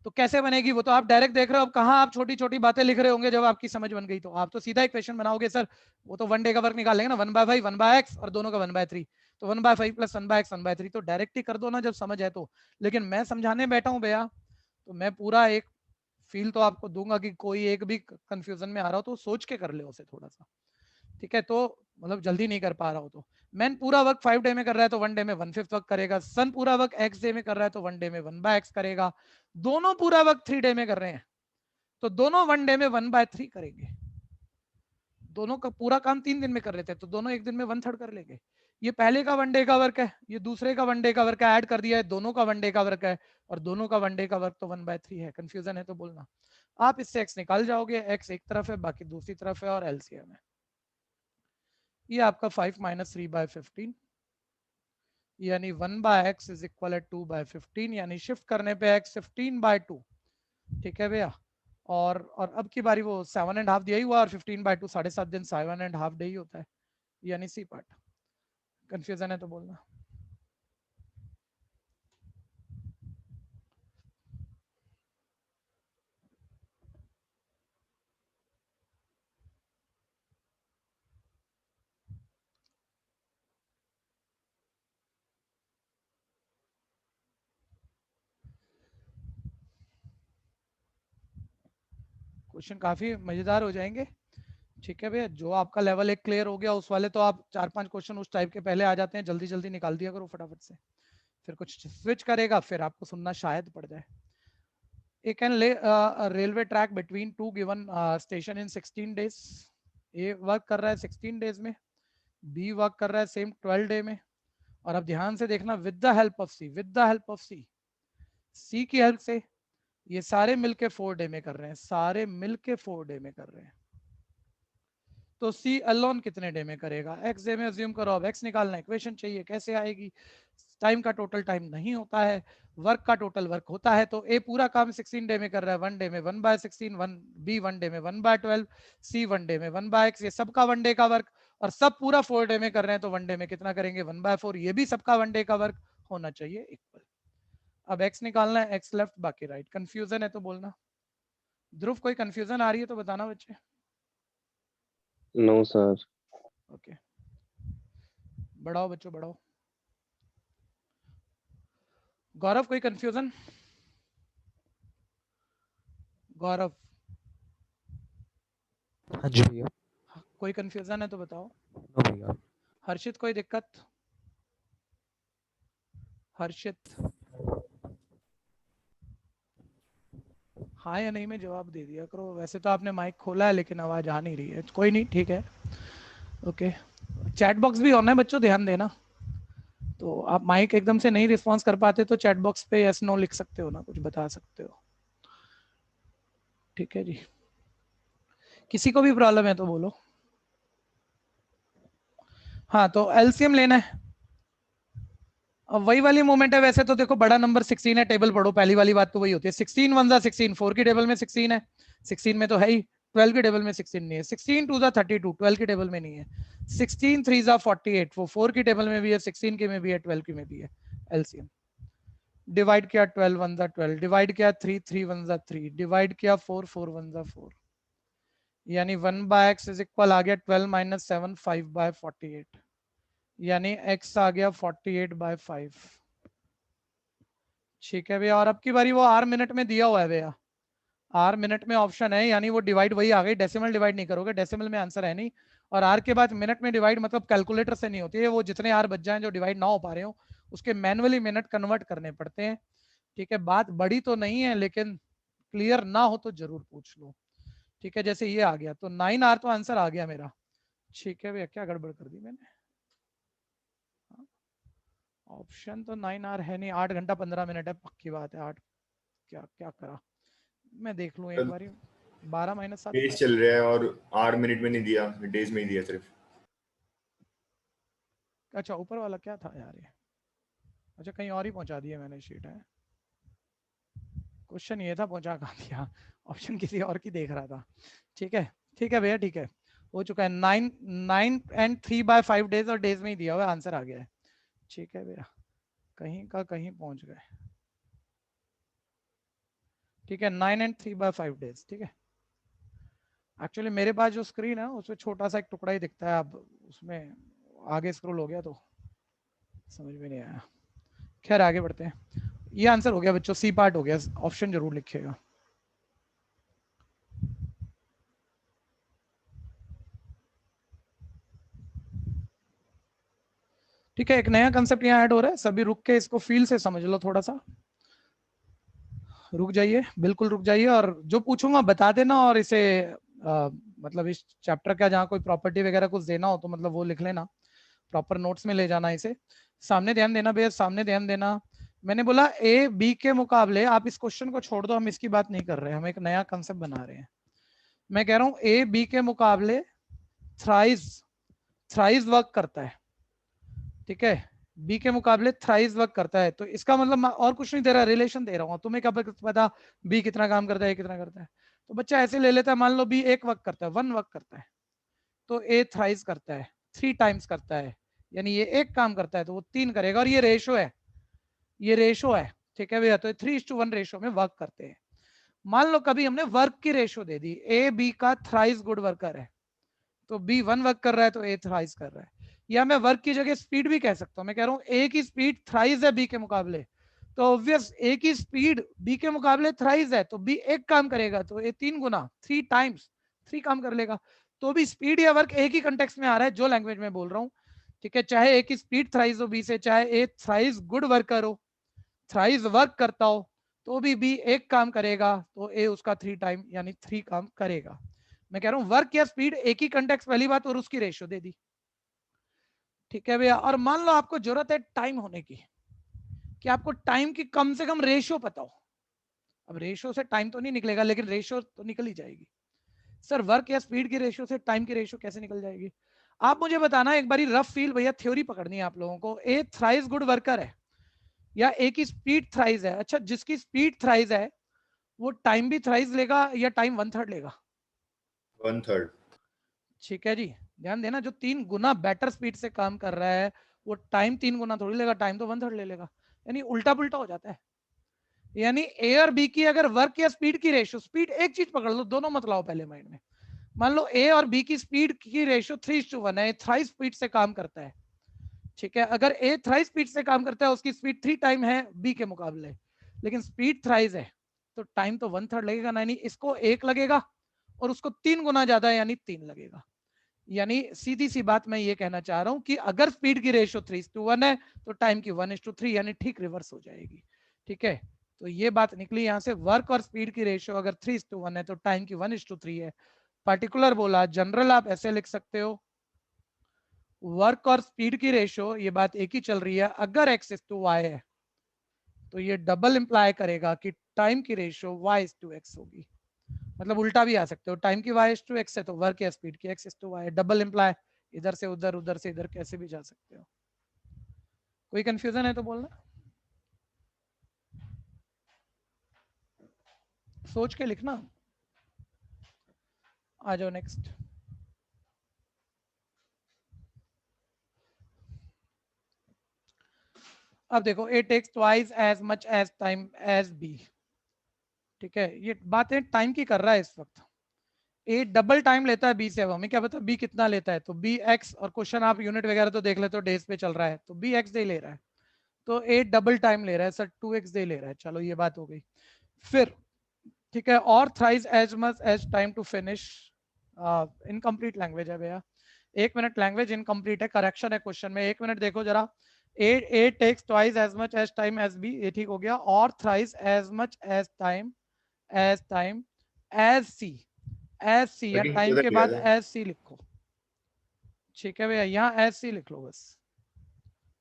तो कैसे बनेगी वो तो आप डायरेक्ट देख रहे हो। अब कहाँ आप छोटी छोटी बातें लिख रहे होंगे, जब आपकी समझ बन गई तो आप तो सीधा इक्वेशन बनाओगे सर, वो तो 1 डे का वर्क निकाल लेंगे ना, 1/5 1/x और दोनों का 1/3, तो 1/5 + 1/x 1/3, तो डायरेक्ट ही कर दो ना जब समझ है तो। लेकिन मैं समझाने बैठा हूँ भैया, तो मैं पूरा एक फील तो आपको दूंगा कि कोई एक भी कंफ्यूजन में आ रहा हो तो सोच के कर ले उसे थोड़ा सा। ठीक है, तो मतलब जल्दी नहीं कर पा रहा हो तो, मैन पूरा वर्क 5 डे में कर रहा है तो 1 डे में 1/5 वर्क करेगा, सन पूरा वर्क x डे में कर रहा है तो 1 डे में 1/x करेगा, दोनों पूरा वर्क 3 डे में कर रहे हैं तो दोनों 1 डे में 1/3 करेंगे। दोनों का पूरा काम 3 दिन में कर लेते हैं तो दोनों 1 दिन में 1/3 कर लेंगे। ये पहले का वनडे का वर्क है, ये दूसरे का वनडे का वर्क है, ऐड कर दिया है, दोनों का वनडे का वर्क है, और दोनों का वनडे का वर्क तो 1/3 है। कंफ्यूजन है तो बोलना। आप इससे x निकाल जाओगे, x एक तरफ है बाकी दूसरी तरफ है, और एलसीएम है। ये आपका 5 - 3/15 यानी 1/x इज इक्वल 2/15, यानी शिफ्ट करने पे x 15/2। ठीक है भैया। और अब की बारी वो 7.5 दिया ही हुआ, और 15/2 7.5 दिन 7.5 डे ही होता है, यानी सी पार्ट। कंफ्यूजन है तो बोलना। क्वेश्चन काफी मजेदार हो जाएंगे। ठीक है भैया, जो आपका लेवल 1 क्लियर हो गया उस वाले तो आप 4-5 क्वेश्चन उस टाइप के पहले आ जाते हैं, जल्दी जल्दी निकाल दिया करो फटाफट से। फिर कुछ स्विच करेगा फिर आपको सुनना शायद पड़ जाए। You can lay a railway track between two given station in 16 days. A work कर रहा है 16 डेज में, B वर्क कर रहा है सेम 12 डे में। और अब ध्यान से देखना, with the help of C, with the help of C की हेल्प से ये सारे मिलके 4 डे में कर रहे हैं, सारे मिलके 4 डे में कर रहे हैं। तो C अलोन कितने डे में करेगा? x डे में अज्यूम करो। अब x निकालना, इक्वेशन चाहिए, कैसे आएगी? टाइम का टोटल टाइम नहीं होता है, वर्क का टोटल वर्क होता है। तो A पूरा काम 16 डे में कर रहा है, 1 डे में 1/16, B 1 डे में 1/12, C 1 डे में 1/x। ये सबका 1 डे का वर्क, और सब पूरा 4 डे में कर रहे हैं, तो 1 डे में कितना करेंगे? 1/4। ये भी सबका 1 डे का वर्क होना चाहिए इक्वल। अब x निकालना है, x लेफ्ट बाकी राइट। कंफ्यूजन है तो बोलना। ध्रुव कोई कंफ्यूजन आ रही है तो बताना बच्चे। No sir. ओके, बढ़ाओ बच्चों बढ़ाओ। गौरव कोई कंफ्यूजन? गौरव हाँ जी भैया। कोई कंफ्यूजन है तो बताओ। नो भैया। हर्षित कोई दिक्कत? हर्षित हाँ या नहीं में जवाब दे दिया करो। वैसे तो आपने माइक खोला है लेकिन आवाज आ नहीं रही है। कोई नहीं, ठीक है, ओके। चैट बॉक्स भी ऑन है बच्चों, ध्यान देना। तो आप माइक एकदम से नहीं रिस्पॉन्स कर पाते तो चैट बॉक्स पे यस नो लिख सकते हो ना, कुछ बता सकते हो। ठीक है जी, किसी को भी प्रॉब्लम है तो बोलो। हाँ, तो एलसीएम लेना है। अब वही वाली मोमेंट है। वैसे तो देखो बड़ा नंबर 16 है, टेबल पढ़ो, पहली वाली बात तो वही होती है। 16 1 जा 16, 4 की टेबल में 16 है, 16 में तो है ही। 12 की टेबल में 16 नहीं है। 16 2 जा 32, 12 की टेबल में नहीं है। 16 3 जा 48, वो 4 की टेबल में भी है, 16 की में भी है, 12 की में भी है। एलसीएम डिवाइड किया 12 1 जा 12, डिवाइड किया 3 3 1 जा 3, डिवाइड किया 4 4 1 जा 4, यानी 1/x इज इक्वल आ गया 12 - 7 5/48, यानी x आ गया 48/5। ठीक है भैया। और अब की बारी वो r मिनट में दिया हुआ है भैया, r मिनट में ऑप्शन है, यानी वो डिवाइड वही आ गई। डेसिमल डिवाइड नहीं करोगे, डेसिमल में आंसर है नहीं। और r के बाद मिनट में डिवाइड मतलब कैलकुलेटर से नहीं होती है, वो जितने r बच जाए जो डिवाइड ना हो पा रहे हो उसके मैनुअली मिनट कन्वर्ट करने पड़ते हैं। ठीक है, बात बड़ी तो नहीं है लेकिन क्लियर ना हो तो जरूर पूछ लो। ठीक है, जैसे ये आ गया तो 9r तो आंसर आ गया मेरा। ठीक है भैया, क्या गड़बड़ कर दी मैंने? ऑप्शन तो 9r है नहीं, 8 घंटा 15 मिनट है, पक्की बात है 8। क्या क्या करा मैं देख लूं एक बारी। 12 - 7 डेज चल रहा है और 8 मिनट में नहीं दिया, डेज में ही दिया सिर्फ। अच्छा, ऊपर वाला क्या था यार ये? अच्छा, कहीं और ही पहुंचा दिया मैंने शीट है। क्वेश्चन ये था, पहुंचा कहाँ दिया? ऑप्शन किसी और की देख रहा था। ठीक है, ठीक है भैया, ठीक है, हो चुका है। 9 and 3/5 डेज, और डेज में ही दिया हुआ आंसर आ गया है। ठीक है भैया, कहीं का कहीं पहुंच गए। ठीक है, 9 and 3/5 डेज। ठीक है, एक्चुअली मेरे पास जो स्क्रीन है उसमें छोटा सा एक टुकड़ा ही दिखता है, अब उसमें आगे स्क्रॉल हो गया तो समझ में नहीं आया। खैर आगे बढ़ते हैं। ये आंसर हो गया बच्चों, सी पार्ट हो गया। ऑप्शन जरूर लिखिएगा। ठीक है, एक नया कंसेप्ट यहाँ ऐड हो रहा है, सभी रुक के इसको फील से समझ लो। थोड़ा सा रुक जाइए, बिल्कुल रुक जाइए, और जो पूछूंगा बता देना। और इसे मतलब इस चैप्टर का जहाँ कोई प्रॉपर्टी वगैरह कुछ देना हो तो मतलब वो लिख लेना। प्रॉपर नोट्स में ले जाना इसे, सामने ध्यान देना भैया, सामने ध्यान देना। मैंने बोला ए बी के मुकाबले, आप इस क्वेश्चन को छोड़ दो, हम इसकी बात नहीं कर रहे, हम एक नया कंसेप्ट बना रहे हैं। मैं कह रहा हूं ए बी के मुकाबले थ्राइस वर्क करता है, ठीक है, बी के मुकाबले थ्राइस वर्क करता है। तो इसका मतलब मैं और कुछ नहीं दे रहा, रिलेशन दे रहा हूँ। तुम्हें क्या पता बी कितना काम करता है, ए कितना करता है? तो बच्चा ऐसे ले लेता है, मान लो बी एक वर्क करता है, 1 वर्क करता है, तो ए थ्राइस करता है, 3 टाइम्स करता है, यानी ये एक काम करता है तो वो 3 करेगा। और ये रेशो है, ये रेशो है, ठीक है भैया। तो 3:1 रेशो में वर्क करते हैं। मान लो कभी हमने वर्क की रेशो दे दी, ए बी का थ्राइस गुड वर्कर है, तो बी 1 वर्क कर रहा है तो ए थ्राइस कर रहा है। या मैं वर्क की जगह स्पीड भी कह सकता हूं, मैं कह रहा हूं ए की स्पीड थ्राइस है बी के मुकाबले, तो ऑब्वियस ए की स्पीड बी के मुकाबले थ्राइस है, तो बी एक काम करेगा तो ए 3 गुना, 3 टाइम्स 3 काम कर लेगा। तो भी स्पीड या वर्क एक ही कंटेक्स्ट में आ रहा है, जो लैंग्वेज में बोल रहा हूँ, ठीक है। चाहे ए की स्पीड थ्राइस हो बी से, चाहे ए थ्राइस गुड वर्कर हो, थ्राइस वर्क करता हो, तो भी बी एक काम करेगा तो ए उसका 3 टाइम यानी 3 काम करेगा। मैं कह रहा हूं वर्क या स्पीड एक ही कंटेक्स्ट, पहली बात, और उसकी रेशो दे दी, ठीक है भैया। और मान लो आपको जरूरत है टाइम होने की, कि आपको टाइम की कम से कम रेशो पता हो। अब रेशो से टाइम तो नहीं निकलेगा, लेकिन रेशो तो निकल ही जाएगी। सर वर्क या स्पीड की रेशो से टाइम की रेशो कैसे निकल जाएगी? आप मुझे बताना एक बारी रफ फील, भैया थ्योरी पकड़नी है आप लोगों को। ए थ्राइस गुड वर्कर है या ए की स्पीड थ्राइस है? अच्छा, जिसकी स्पीड थ्राइस है वो टाइम भी थ्राइस लेगा या टाइम 1/3 लेगा? 1/3। ठीक है जी, ध्यान देना, जो 3 गुना बेटर स्पीड से काम कर रहा है वो टाइम 3 गुना थोड़ी लेगा, टाइम तो 1/3 ले लेगा। यानी उल्टा पुल्टा हो जाता है। यानी ए और बी की अगर वर्क या स्पीड की रेशो, स्पीड एक चीज पकड़ लो, दोनों मत लाओ पहले माइंड में। मान लो ए और बी की स्पीड की रेशो 3:1 है, थ्राइस स्पीड से काम करता है, ठीक है। अगर ए थ्राइस स्पीड से काम करता है, उसकी स्पीड 3 टाइम है बी के मुकाबले, लेकिन स्पीड थ्राइस है, तो टाइम तो 1/3 लगेगा ना, यानी इसको 1 लगेगा और उसको 3 गुना ज्यादा यानी 3 लगेगा। यानी सीधी सी बात मैं ये कहना चाह रहा हूं कि अगर स्पीड की रेशो 3:1 है तो टाइम की 1:3, यानी ठीक रिवर्स हो जाएगी, ठीक है। तो ये बात निकली यहां से, वर्क और स्पीड की रेशो अगर 3:1 है तो टाइम की 1:3 है। पार्टिकुलर बोला, जनरल आप ऐसे लिख सकते हो, वर्क और स्पीड की रेशो, ये बात एक ही चल रही है, अगर x:y है तो ये डबल इंप्लाई करेगा कि टाइम की रेशो y:x होगी। मतलब उल्टा भी आ सकते हो, टाइम की y:x है तो वर्क या स्पीड की x:y, डबल इंप्लाई, इधर से उधर, उधर से इधर, कैसे भी जा सकते हो। कोई कंफ्यूजन है तो बोलना, सोच के लिखना। आ जाओ नेक्स्ट। अब देखो, A takes twice as much as time as B, ठीक है। ये बातें टाइम की कर रहा है इस वक्त। ए डबल टाइम लेता है बी से, अब हमें क्या पता बी कितना लेता है, तो बी एक्स, और क्वेश्चन आप यूनिट वगैरह तो देख लेते हो, डेज पे चल रहा है, तो बी एक्स डे ले रहा है, तो ए डबल टाइम ले रहा है सर, 2x डे ले रहा है। चलो ये बात हो गई। फिर ठीक है, और thrice as much as time to finish, incomplete language है भैया, 1 मिनट लैंग्वेज इनकम्प्लीट है, करेक्शन है क्वेश्चन में, 1 मिनट देखो जरा। A takes twice as much as time as B, ये ठीक हो गया, और thrice as much as time as C, as C या टाइम के बाद एज सी लिखो, ठीक है भैया, यहाँ एज सी लिख लो बस,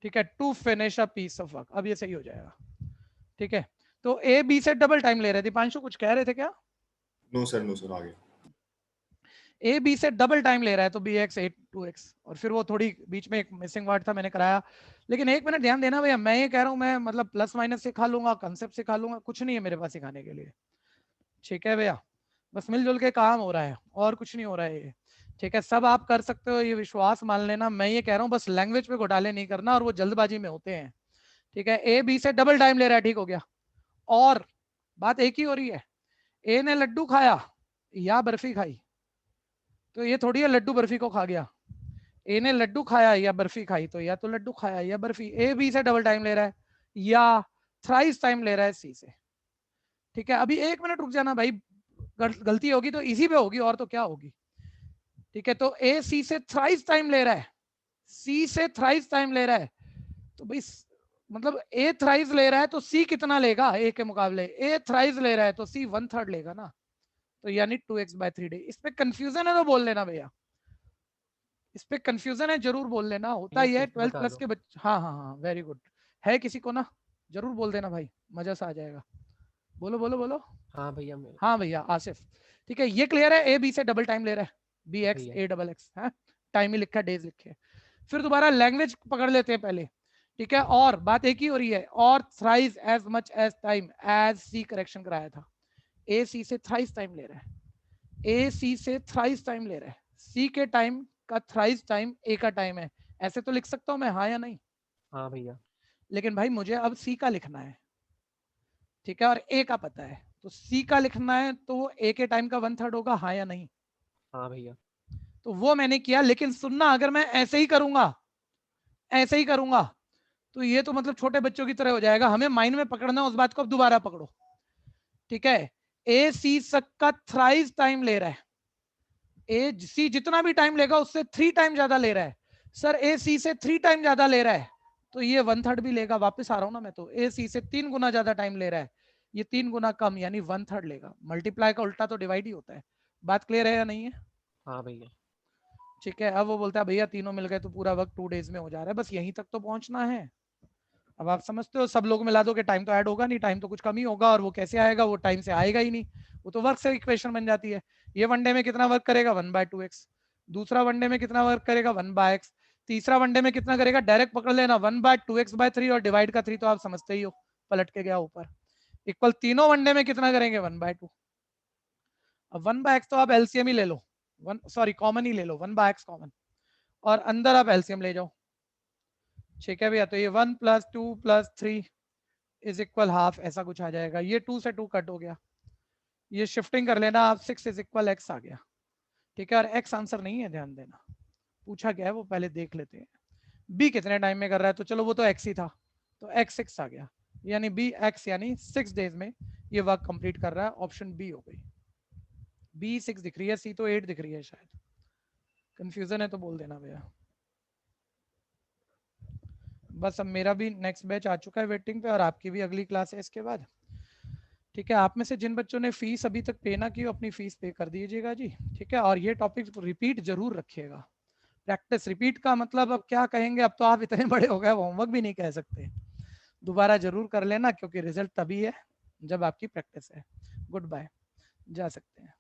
ठीक है, to finish a piece of work. अब ये सही हो जाएगा, ठीक है। तो ए बी से डबल टाइम ले रहे थे, दीपांशु कुछ कह रहे थे क्या? नो सर आगे। ए बी से डबल टाइम ले रहा है तो बी एक्स 2x, और फिर वो थोड़ी बीच में एक मिसिंग वर्ड था, मैंने कराया। लेकिन 1 मिनट ध्यान देना भैया, मैं ये कह रहा हूँ, मैं मतलब प्लस माइनस सिखा लूंगा, कंसेप्ट सिखा लूंगा, कुछ नहीं है मेरे पास सिखाने के लिए, ठीक है भैया। बस मिलजुल के काम हो रहा है और कुछ नहीं हो रहा है ये, ठीक है। सब आप कर सकते हो, ये विश्वास मान लेना। मैं ये कह रहा हूँ बस लैंग्वेज पे घोटाले नहीं करना, और वो जल्दबाजी में होते हैं, ठीक है। ए बी से डबल टाइम ले रहा है, ठीक हो गया, और बात एक ही हो रही है, ए ने लड्डू खाया या बर्फी खाई, तो ये थोड़ी है लड्डू बर्फी को खा गया। ए ने लड्डू खाया या बर्फी खाई, तो या तो लड्डू खाया या बर्फी। ए बी से डबल टाइम ले रहा है या थ्राइस टाइम ले रहा है सी से, ठीक है। अभी 1 मिनट रुक जाना भाई, गलती होगी तो इसी पे होगी, और तो क्या होगी, ठीक है। तो ए सी से थ्राइस टाइम ले रहा है, सी से थ्राइस टाइम ले रहा है, तो भाई मतलब ए थ्राइस ले रहा है तो सी कितना लेगा ए के मुकाबले? ए थ्राइस ले रहा है तो सी 1/3 लेगा ना, तो यानी 2x/3 डे। इस पे कंफ्यूजन है तो बोल लेना भैया, इस पे कंफ्यूजन है जरूर बोल लेना, होता भैया ही है सिर्फ 12th बता प्लस दो। के बच्चे। हाँ हाँ हाँ वेरी गुड। है किसी को ना, जरूर बोल देना भाई, मजा सा आ जाएगा। बोलो बोलो बोलो। हाँ भैया मैं हाँ भैया आसिफ, ठीक है ये क्लियर है, ए बी से डबल टाइम ले रहा है, बी एक्स भैया ए डबल एक्स है, टाइम ही लिखा है डेज लिखे। फिर दोबारा लैंग्वेज पकड़ लेते हैं पहले, ठीक है। और बात एक ही हो रही है, और thrice as much as time as C correction कराया था, ए सी से थ्राइस टाइम ले रहा है, ए सी से थ्राइस टाइम ले रहा है, सी के टाइम का थ्राइस टाइम ए का टाइम है, ऐसे तो लिख सकता हूं मैं, हाँ या नहीं। हाँ भैया लेकिन भाई मुझे अब सी का लिखना है, ठीक है, और ए का पता है, तो सी का लिखना है तो ए के टाइम का 1/3 होगा, हाँ या नहीं। हाँ भैया तो वो मैंने किया, लेकिन सुनना, अगर मैं ऐसे ही करूंगा, ऐसे ही करूंगा, तो ये तो मतलब छोटे बच्चों की तरह हो जाएगा। हमें माइंड में पकड़ना उस बात को, अब दोबारा पकड़ो, ठीक है। ए सी का थ्राइस टाइम ले रहा है, ए सी जितना भी टाइम लेगा उससे 3 टाइम ज्यादा ले रहा है। सर ए सी से 3 टाइम ज्यादा ले रहा है, तो ये 1/3 भी लेगा। वापस आ रहा हूं ना मैं, तो ए सी से 3 गुना ज्यादा टाइम ले रहा है, ये 3 गुना कम, यानी 1/3 लेगा। मल्टीप्लाई का उल्टा तो डिवाइड ही होता है। बात क्लियर है या नहीं है? हाँ भैया ठीक है। अब वो बोलता है भैया तीनों मिल गए तो पूरा वक्त 2 डेज में हो जा रहा है, बस यहीं तक तो पहुंचना है। अब आप समझते हो, सब लोग मिला दो कि टाइम तो ऐड होगा नहीं, टाइम तो कुछ कम ही होगा, और वो कैसे आएगा, वो टाइम से आएगा ही नहीं, वो तो वर्क से इक्वेशन बन जाती है। ये वनडे में कितना वर्क करेगा, 1/2x, दूसरा वनडे में कितना वर्क करेगा, 1/x, तीसरा वनडे में कितना करेगा, डायरेक्ट पकड़ लेना 1/2x/3, और डिवाइड का 3 तो आप समझते ही हो, पलट के गया ऊपर, इक्वल तीनों वनडे में कितना करेंगे, 1/2। अब 1/x तो आप एलसीएम ही ले लो, सॉरी कॉमन ही ले लो, 1/x कॉमन, और अंदर आप एलसीएम ले जाओ, ठीक है भैया। तो ये 1 + 2 + 3 इज इक्वल हाफ, ऐसा कुछ आ जाएगा। ये 2 से 2 कट हो गया, ये शिफ्टिंग कर लेना आप, 6 इज इक्वल x आ गया, ठीक है। और x आंसर नहीं है, ध्यान देना, पूछा गया है वो, पहले देख लेते हैं। b कितने टाइम में कर रहा है, तो चलो वो तो x ही था, तो x 6 आ गया, यानी b x यानी 6 डेज में ये वर्क कंप्लीट कर रहा है। ऑप्शन बी हो गई, b 6 दिख रही है, c तो 8 दिख रही है, शायद कंफ्यूजन है तो बोल देना भैया। बस अब मेरा भी नेक्स्ट बैच आ चुका है वेटिंग पे, और आपकी भी अगली क्लास है इसके बाद, ठीक है। आप में से जिन बच्चों ने फीस अभी तक पे ना की, अपनी फीस पे कर दीजिएगा जी, ठीक है। और ये टॉपिक रिपीट जरूर रखिएगा, प्रैक्टिस रिपीट का मतलब अब क्या कहेंगे, अब तो आप इतने बड़े हो गए, होमवर्क भी नहीं कह सकते, दोबारा जरूर कर लेना, क्योंकि रिजल्ट तभी है जब आपकी प्रैक्टिस है। गुड बाय, जा सकते हैं।